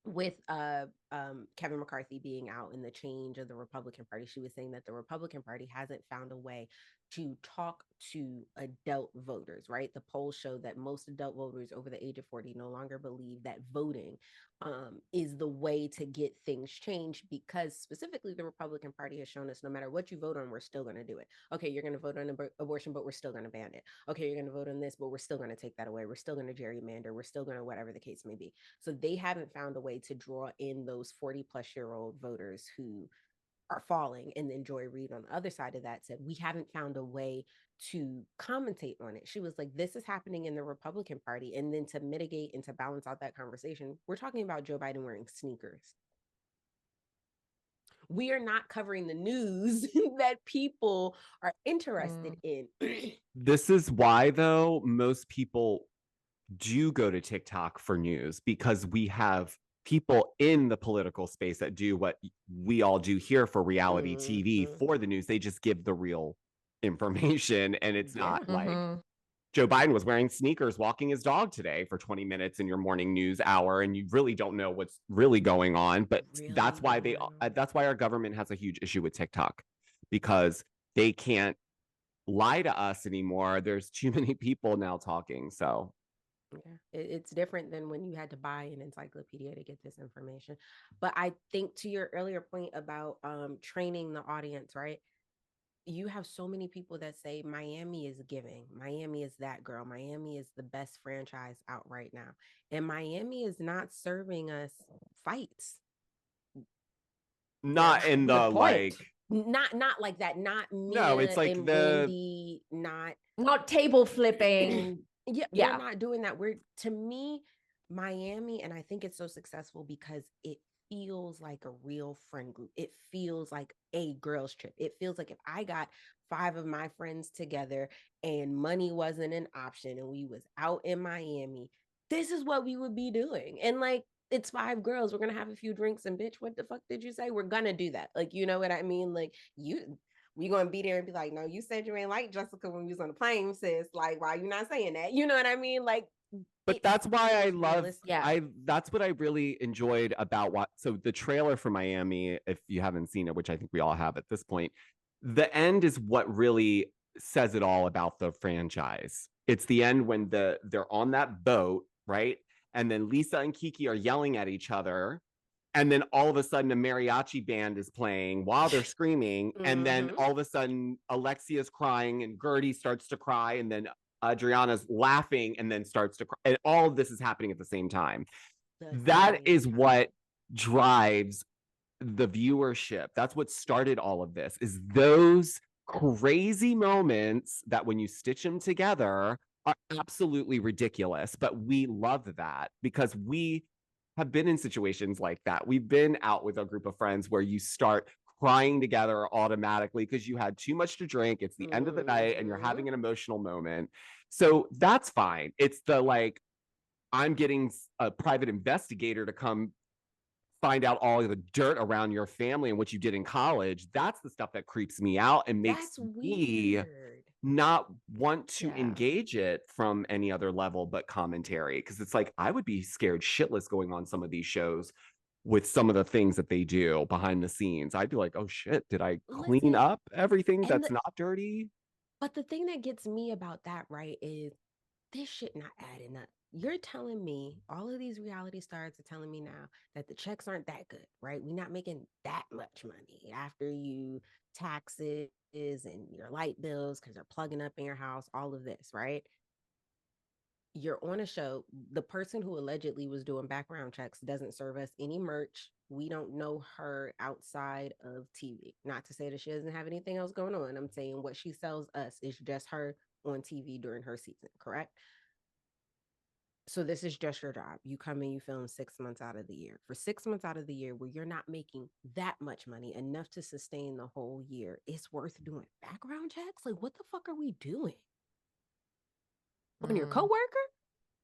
with Kevin McCarthy being out and the change of the Republican Party, she was saying that the Republican Party hasn't found a way to talk to adult voters, right? The polls show that most adult voters over the age of 40 no longer believe that voting is the way to get things changed, because specifically the Republican Party has shown us no matter what you vote on, we're still going to do it. Okay, you're going to vote on abortion, but we're still going to ban it. Okay, you're going to vote on this, but we're still going to take that away. We're still going to gerrymander. We're still going to whatever the case may be. So they haven't found a way to draw in those 40-plus-year-old voters who are falling. And then Joy Reid on the other side of that said, we haven't found a way to commentate on it. She was like, this is happening in the Republican Party. And then to mitigate and to balance out that conversation, we're talking about Joe Biden wearing sneakers. We are not covering the news that people are interested in. This is why, though, most people do go to TikTok for news, because we have people in the political space that do what we all do here for reality TV for the news. They just give the real information, and it's not like Joe Biden was wearing sneakers walking his dog today for 20 minutes in your morning news hour, and you really don't know what's really going on. But that's why that's why our government has a huge issue with TikTok, because they can't lie to us anymore. There's too many people now talking. So yeah, it's different than when you had to buy an encyclopedia to get this information. But I think to your earlier point about training the audience, right? You have so many people that say Miami is giving. Miami is that girl. Miami is the best franchise out right now. And Miami is not serving us fights. not in the like not like that. Not Mia no, it's like and the Wendy, Not table flipping. yeah, Yeah. we're not doing that. We're to me, Miami, and I think it's so successful because it feels like a real friend group. It feels like a girls' trip. It feels like if I got 5 of my friends together and money wasn't an option and we was out in Miami, this is what we would be doing. And like it's 5 girls. We're gonna have a few drinks and bitch, what the fuck did you say? We're gonna do that. Like, you know what I mean? Like we gonna be there and be like, no, you said you ain't like Jessica when we was on the plane, sis. Like, why you not saying that? You know what I mean? Like, but that's why I love Yeah. that's what I really enjoyed about what so the trailer for Miami, if you haven't seen it, which I think we all have at this point, the end is what really says it all about the franchise. It's the end when they're on that boat, right? And then Lisa and Kiki are yelling at each other. And then all of a sudden, a mariachi band is playing while they're screaming. And then all of a sudden, Alexia's crying and Gertie starts to cry. And then Adriana's laughing and then starts to cry. And all of this is happening at the same time. That is what drives the viewership. That's what started all of this, is those crazy moments that when you stitch them together are absolutely ridiculous. But we love that because we have been in situations like that. We've been out with a group of friends where you start crying together automatically because you had too much to drink. It's the end of the night and you're having an emotional moment. So that's fine. It's the like, I'm getting a private investigator to come find out all of the dirt around your family and what you did in college. That's the stuff that creeps me out and makes me not want to engage it from any other level but commentary. Because it's like, I would be scared shitless going on some of these shows with some of the things that they do behind the scenes. I'd be like, oh shit, did I clean up everything that's not dirty? But the thing that gets me about that, right, is this shit not adding up. You're telling me, all of these reality stars are telling me now that the checks aren't that good, right? We're not making that much money after you taxes and your light bills because they're plugging up in your house, all of this, right? You're on a show. The person who allegedly was doing background checks doesn't serve us any merch. We don't know her outside of TV. Not to say that she doesn't have anything else going on. I'm saying what she sells us is just her on TV during her season, correct? So this is just your job. You come and you film 6 months out of the year. For 6 months out of the year where you're not making that much money, enough to sustain the whole year, it's worth doing background checks? Like, what the fuck are we doing? On your coworker?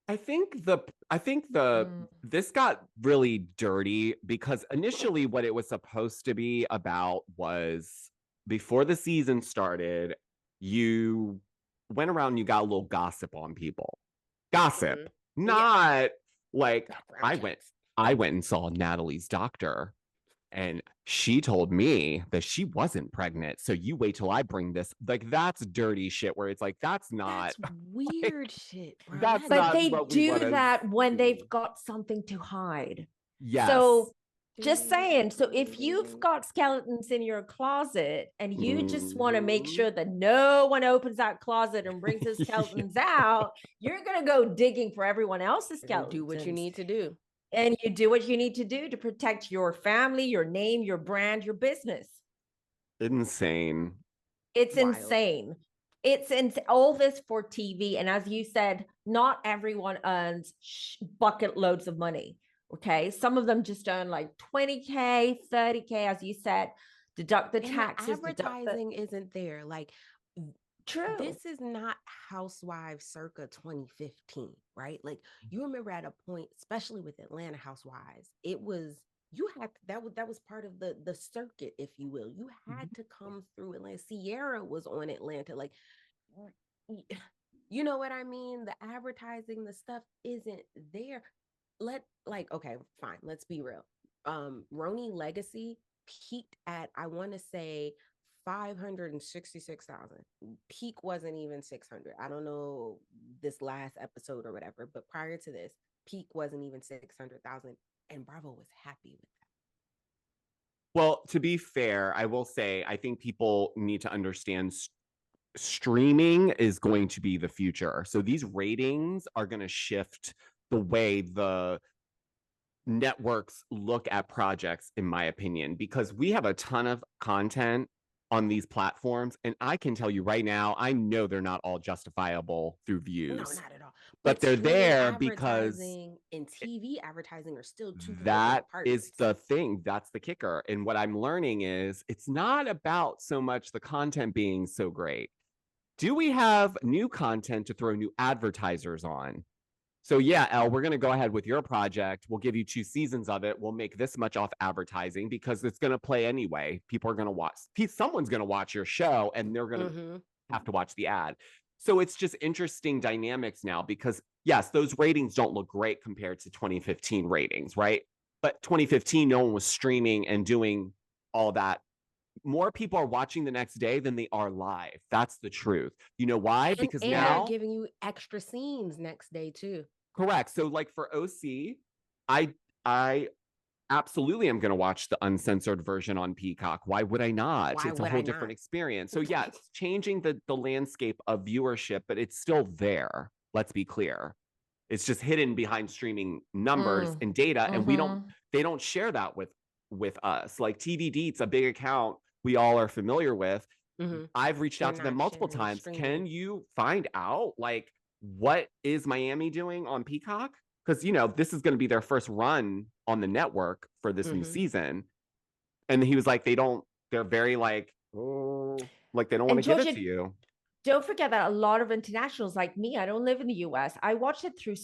I think this got really dirty because initially what it was supposed to be about was, before the season started, you went around, you got a little gossip on people. Gossip. Not like I went and saw Natalie's doctor and she told me that she wasn't pregnant. So you wait till I bring this. Like, that's dirty shit where it's like, that's not weird shit, bro. That's But not they what we do wanna that when do. they've got something to hide. Yes. So just saying, so if you've got skeletons in your closet and you just want to make sure that no one opens that closet and brings his skeletons out, you're going to go digging for everyone else's skeletons. Do what you need to do. And you do what you need to do to protect your family, your name, your brand, your business. Insane. It's insane. It's all this for TV. And as you said, not everyone earns bucket loads of money. Okay. Some of them just earn like 20K, 30K, as you said, deduct the taxes. The advertising isn't there. Like, true. This is not Housewives circa 2015, right? Like, you remember at a point, especially with Atlanta Housewives, it was, you had, that was part of the circuit, if you will. You had to come through Atlanta. Sierra was on Atlanta. Like, You know what I mean? The advertising, the stuff isn't there. Okay, fine. Let's be real. Roni Legacy peaked at, I want to say, 566,000. Peak wasn't even 600. I don't know this last episode or whatever, but prior to this, peak wasn't even 600,000, and Bravo was happy with that. Well, to be fair, I will say I think people need to understand streaming is going to be the future. So these ratings are going to shift the way the networks look at projects, in my opinion, because we have a ton of content on these platforms. And I can tell you right now, I know they're not all justifiable through views. No, not at all. But they're streaming there because advertising and TV advertising are still two different that parts. is the thing. That's the kicker. And what I'm learning is it's not about so much the content being so great. Do we have new content to throw new advertisers on? So yeah, Elle, we're going to go ahead with your project. We'll give you 2 seasons of it. We'll make this much off advertising because it's going to play anyway. People are going to watch. Someone's going to watch your show and they're going to have to watch the ad. So it's just interesting dynamics now because yes, those ratings don't look great compared to 2015 ratings, right? But 2015, no one was streaming and doing all that. More people are watching the next day than they are live. That's the truth. You know why? Because and now they're giving you extra scenes next day too. Correct. So like for OC, I absolutely am going to watch the uncensored version on Peacock. Why would I not? Why It's a would whole I different not? experience. So yeah, it's changing the landscape of viewership, but it's still there. Let's be clear. It's just hidden behind streaming numbers and data, and they don't share that with us. Like TV Deets, a big account we all are familiar with. I've reached out to them multiple times. Can you find out like what is Miami doing on Peacock? Because this is going to be their first run on the network for this new season. And he was like, they're very like, oh, like they don't want to give it to you. Don't forget that a lot of internationals like me, I don't live in the US. I watch it through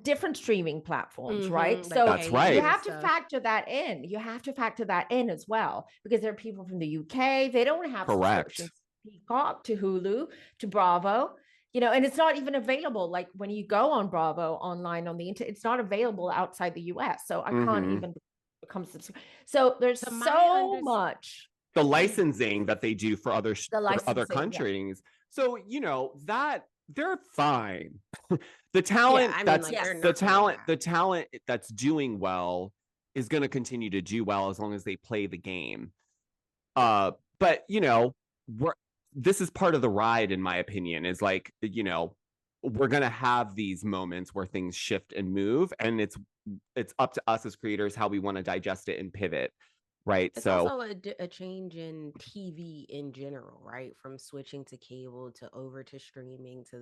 different streaming platforms, right? Like So that's right. You have to factor that in. You have to factor that in as well because there are people from the UK. They don't have subscriptions to Peacock, to Hulu, to Bravo. And it's not even available. Like when you go on Bravo online on the internet, it's not available outside the US. So I can't even become subscribed. So there's so much. The licensing that they do for other countries. Yeah. So, that they're fine. The talent the talent that's doing well is going to continue to do well as long as they play the game. But this is part of the ride, in my opinion, is like, we're going to have these moments where things shift and move, and it's up to us as creators how we want to digest it and pivot. Right. It's also a change in TV in general, right? From switching to cable to over to streaming to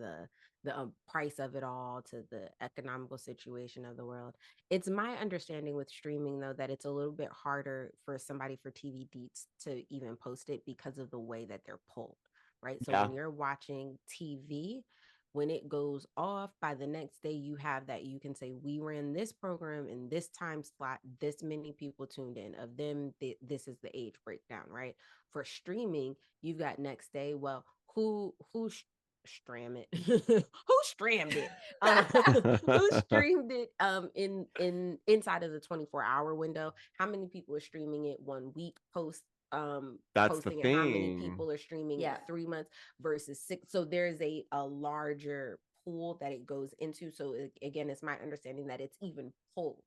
the price of it all to the economical situation of the world. It's my understanding with streaming, though, that it's a little bit harder for somebody for TV Deets to even post it because of the way that they're pulled, right? So when you're watching TV, when it goes off, by the next day you have that you can say, we ran this program in this time slot, this many people tuned in, of them this is the age breakdown, right? For streaming, you've got next day, well, who streamed it who streamed it who streamed it in inside of the 24-hour window, how many people are streaming it 1 week post that's posting, the thing. and how many people are streaming it 3 months versus 6. So there's a larger pool that it goes into. So again, it's my understanding that it's even pulled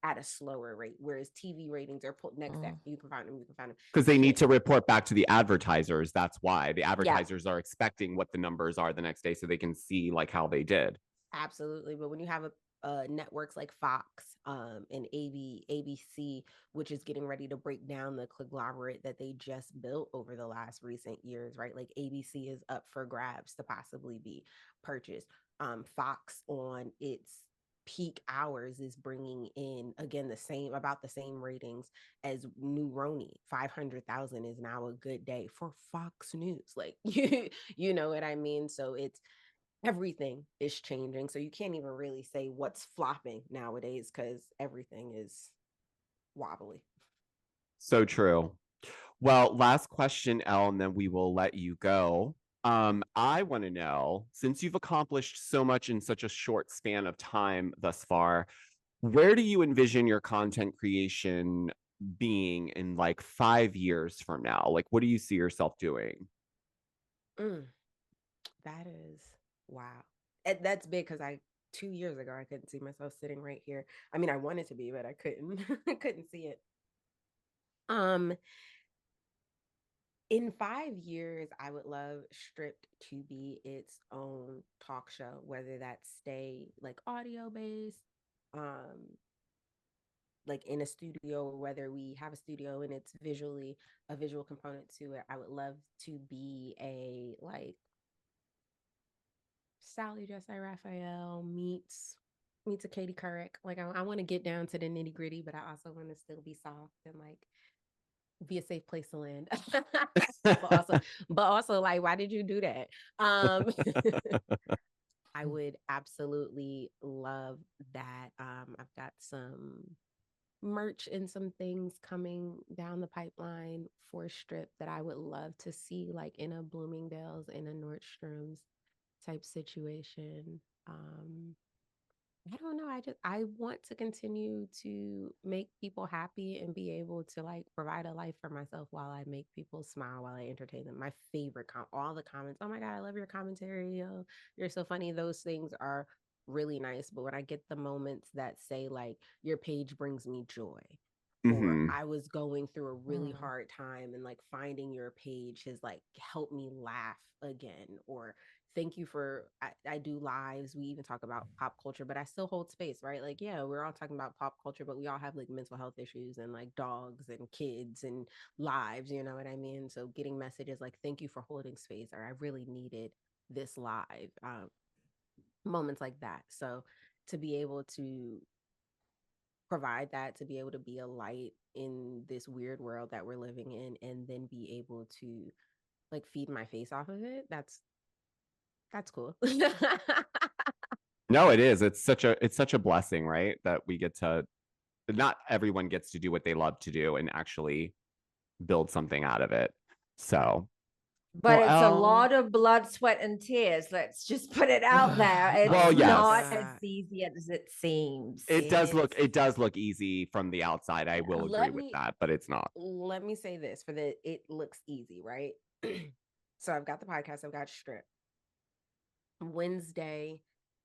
at a slower rate, whereas TV ratings are pulled next day. You can find them because they need to report back to the advertisers. That's why the advertisers are expecting what the numbers are the next day so they can see like how they did. Absolutely. But when you have networks like Fox and ABC, which is getting ready to break down the conglomerate that they just built over the last recent years, right? Like ABC is up for grabs to possibly be purchased. Fox on its peak hours is bringing in, again, about the same ratings as New Roni. 500,000 is now a good day for Fox News. Like, you know what I mean? So everything is changing. So you can't even really say what's flopping nowadays because everything is wobbly. So true. Well, last question, Elle, and then we will let you go. I want to know, since you've accomplished so much in such a short span of time thus far, where do you envision your content creation being in like 5 years from now? Like, what do you see yourself doing? Mm, that is wow. And that's big because 2 years ago I couldn't see myself sitting right here. I mean, I wanted to be, but I couldn't. I couldn't see it. Um, in 5 years, I would love Stripped to be its own talk show, whether that stay like audio based, um, like in a studio, or whether we have a studio and it's visually a visual component to it. I would love to be a like Sally Jesse Raphael meets a Katie Couric. Like I want to get down to the nitty gritty, but I also want to still be soft and like be a safe place to land. but also like, why did you do that? I would absolutely love that. I've got some merch and some things coming down the pipeline for Strip that I would love to see like in a Bloomingdale's, in a Nordstrom's type situation. I don't know. I want to continue to make people happy and be able to like provide a life for myself while I make people smile, while I entertain them. My favorite all the comments. Oh my God, I love your commentary. Yo, you're so funny. Those things are really nice. But when I get the moments that say like your page brings me joy, or Hmm. I was going through a really hard time and like finding your page has like helped me laugh again, or thank you for I do lives, we even talk about pop culture, but I still hold space, right? Like, yeah, we're all talking about pop culture, but we all have like mental health issues and like dogs and kids and lives, you know what I mean? So getting messages like thank you for holding space, or I really needed this live, moments like that. So to be able to provide that, to be able to be a light in this weird world that we're living in, and then be able to like feed my face off of it, that's cool. No, it is. It's such a blessing, right? That we get to, not everyone gets to do what they love to do and actually build something out of it. So, But well, it's a Elle, lot of blood, sweat, and tears. Let's just put it out there. It's well, Oh my not yes, as God. easy as it seems. It's it does look easy from the outside. I Yeah. will agree let with me that, but it's not. let me say this for the it looks easy, right? So I've got the podcast, I've got Strip. Wednesday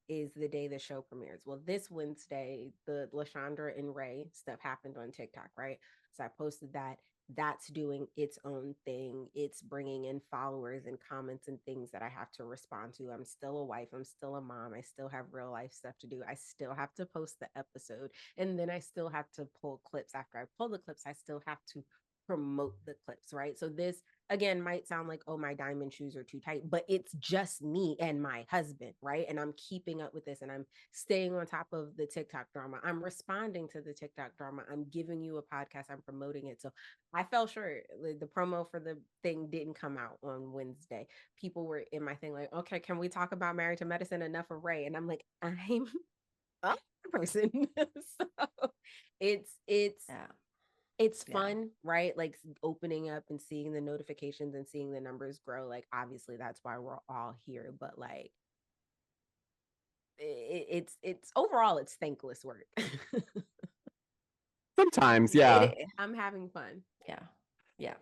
is the day the show premieres. Well, this Wednesday, the Lashandra and Ray stuff happened on TikTok, right? So I posted that. That's doing its own thing. It's bringing in followers and comments and things that I have to respond to. I'm still a wife. I'm still a mom. I still have real life stuff to do. I still have to post the episode. And then I still have to pull clips. After I pull the clips, I still have to promote the clips, right? So this again might sound like, oh, my diamond shoes are too tight, but it's just me and my husband, right? And I'm keeping up with this, and I'm staying on top of the TikTok drama. I'm responding to the TikTok drama. I'm giving you a podcast. I'm promoting it. So I fell short. The promo for the thing didn't come out on Wednesday. People were in my thing like, okay, can we talk about Married to Medicine? Enough of Ray. And I'm like, I'm a person. So it's Yeah. it's Yeah. fun, right? Like opening up and seeing the notifications and seeing the numbers grow. Like obviously that's why we're all here, but like it's overall it's thankless work. Sometimes, But yeah. I'm having fun. Yeah. Yeah.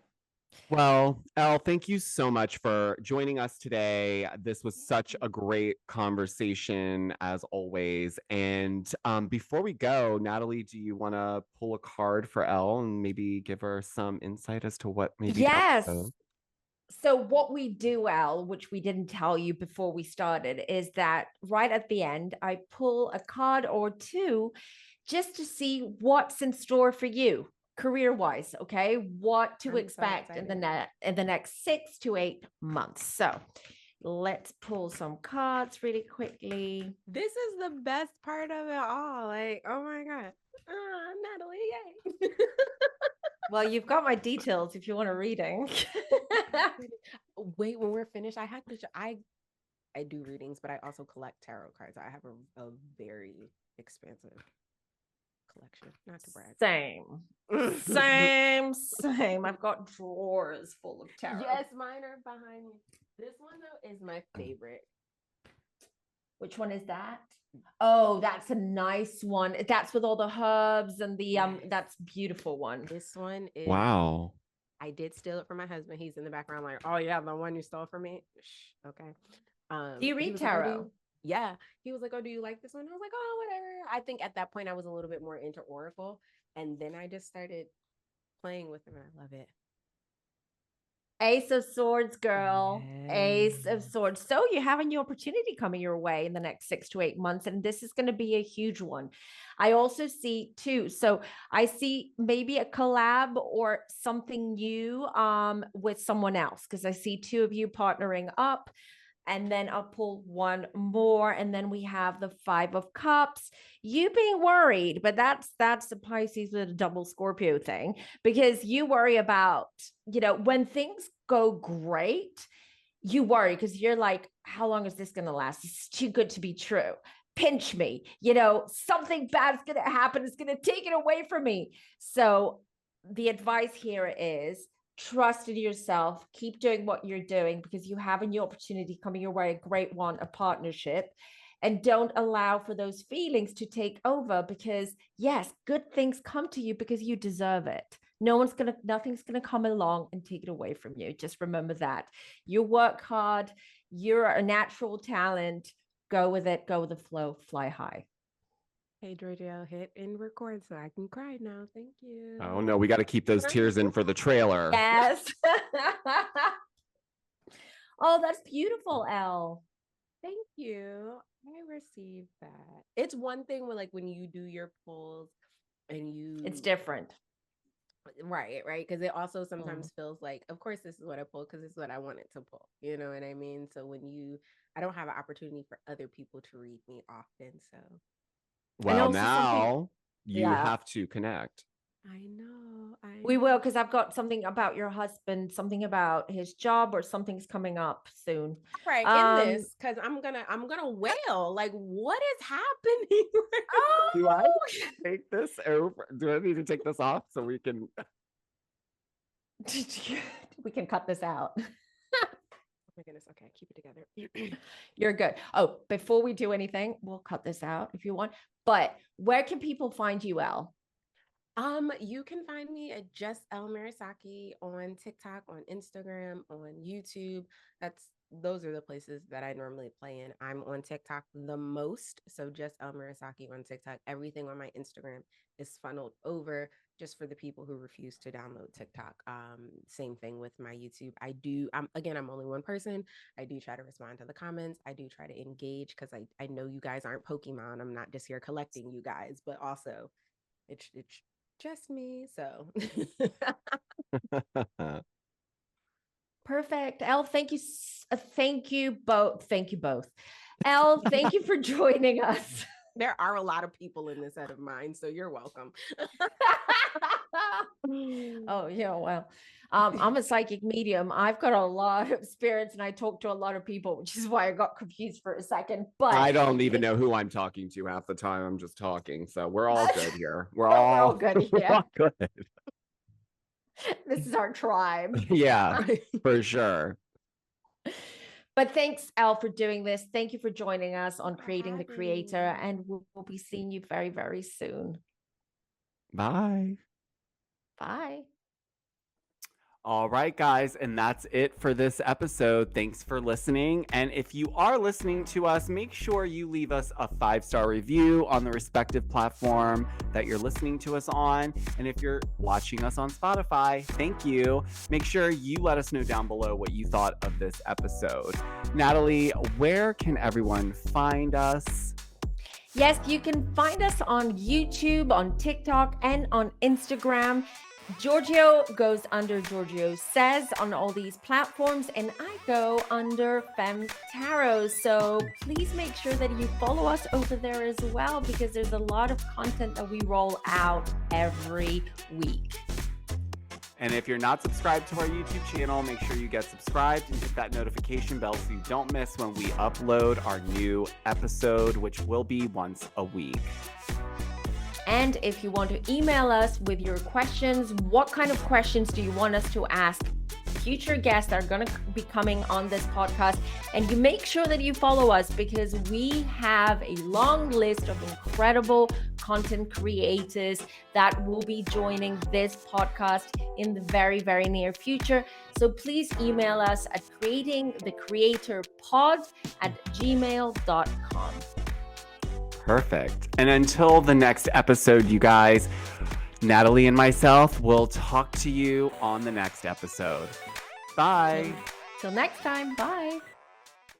Well, Elle, thank you so much for joining us today. This was such a great conversation, as always. And before we go, Natalie, do you want to pull a card for Elle and maybe give her some insight as to what maybe down Yes. the road? So what we do, Al, which we didn't tell you before we started, is that right at the end, I pull a card or two just to see what's in store for you career-wise, okay? What to I'm so expect in excited. the next 6 to 8 months. So let's pull some cards really quickly. This is the best part of it all. Like, oh my God. Natalie, yay. Well, you've got my details if you want a reading. Wait, when we're finished, I have to I do readings, but I also collect tarot cards. I have a very expensive collection. Not to brag. Same. I've got drawers full of tarot. Yes, mine are behind me. This one though is my favorite. Which one is that? Oh, that's a nice one. That's with all the herbs and the Yes. that's beautiful one. This one is Wow. I did steal it from my husband. He's in the background, like, oh yeah, the one you stole from me. Shh, okay. Do you he read was like, "Oh, tarot? yeah. He was like, oh, do you like this one? I was like, oh, whatever. I think at that point I was a little bit more into Oracle. And then I just started playing with them and I love it. Ace of Swords, girl. Ace of Yes. Swords. So you have a new opportunity coming your way in the next 6 to 8 months, and this is going to be a huge one. I also see too. So I see maybe a collab or something new with someone else, because I see two of you partnering up. And then I'll pull one more, and then we have the Five of Cups. You being worried, but that's the Pisces with a double Scorpio thing, because you worry about, when things go great, you worry because you're like, how long is this going to last? It's too good to be true. Pinch me, something bad's going to happen. It's going to take it away from me. So the advice here is, trust in yourself, keep doing what you're doing, because you have a new opportunity coming your way, a great one, a partnership, and don't allow for those feelings to take over, because yes, good things come to you because you deserve it. Nothing's gonna come along and take it away from you. Just remember that. You work hard, you're a natural talent. Go with it, go with the flow, fly high. Hey, Giorgio, hit and record so I can cry now. Thank you. Oh no, we got to keep those tears in for the trailer. Yes. Oh, that's beautiful, Elle. Thank you. I received that. It's one thing when you do your pulls and It's different. right, because it also sometimes feels like, of course, this is what I pulled because it's what I wanted to pull. You know what I mean? So I don't have an opportunity for other people to read me often. So Well, now you have to connect. I know. We will, because I've got something about your husband, something about his job, or something's coming up soon. Right, in this, because I'm gonna wail. Like, what is happening? Do I take this over? Do I need to take this off so we can? We can cut this out. Oh my goodness. Okay, keep it together. You're good. Oh, before we do anything, we'll cut this out if you want. But where can people find you, Elle? You can find me at just Elle Murasaki on TikTok, on Instagram, on YouTube. Those are the places that I normally play in. I'm on TikTok the most, so just Elle Murasaki on TikTok. Everything on my Instagram is funneled over just for the people who refuse to download TikTok. Same thing with my YouTube. I'm only one person. I do try to respond to the comments. I do try to engage because I know you guys aren't Pokemon. I'm not just here collecting you guys, but also it's just me. So Perfect. Elle, thank you. Thank you both. Thank you both. Elle, thank you for joining us. There are a lot of people in this set of mine, so you're welcome. Oh, yeah, well, I'm a psychic medium. I've got a lot of spirits and I talk to a lot of people, which is why I got confused for a second. But I don't even know who I'm talking to half the time. I'm just talking. So we're all good here. We're all good here. We're all good. This is our tribe. Yeah, for sure. But thanks, Elle, for doing this. Thank you for joining us on Creating the Creator. And we'll be seeing you very, very soon. Bye. Bye. All right, guys, and that's it for this episode. Thanks for listening. And if you are listening to us, make sure you leave us a 5-star review on the respective platform that you're listening to us on. And if you're watching us on Spotify, thank you. Make sure you let us know down below what you thought of this episode. Natalie, where can everyone find us? Yes, you can find us on YouTube, on TikTok, and on Instagram. Giorgio goes under Giorgio Says on all these platforms, and I go under Fem Tarot. So please make sure that you follow us over there as well, because there's a lot of content that we roll out every week. And if you're not subscribed to our YouTube channel, make sure you get subscribed and hit that notification bell so you don't miss when we upload our new episode, which will be once a week. And if you want to email us with your questions, what kind of questions do you want us to ask future guests that are going to be coming on this podcast. And you make sure that you follow us because we have a long list of incredible content creators that will be joining this podcast in the very, very near future. So please email us at creatingthecreatorpod@gmail.com. Perfect. And until the next episode, you guys, Natalie and myself will talk to you on the next episode. Bye. Till next time. Bye.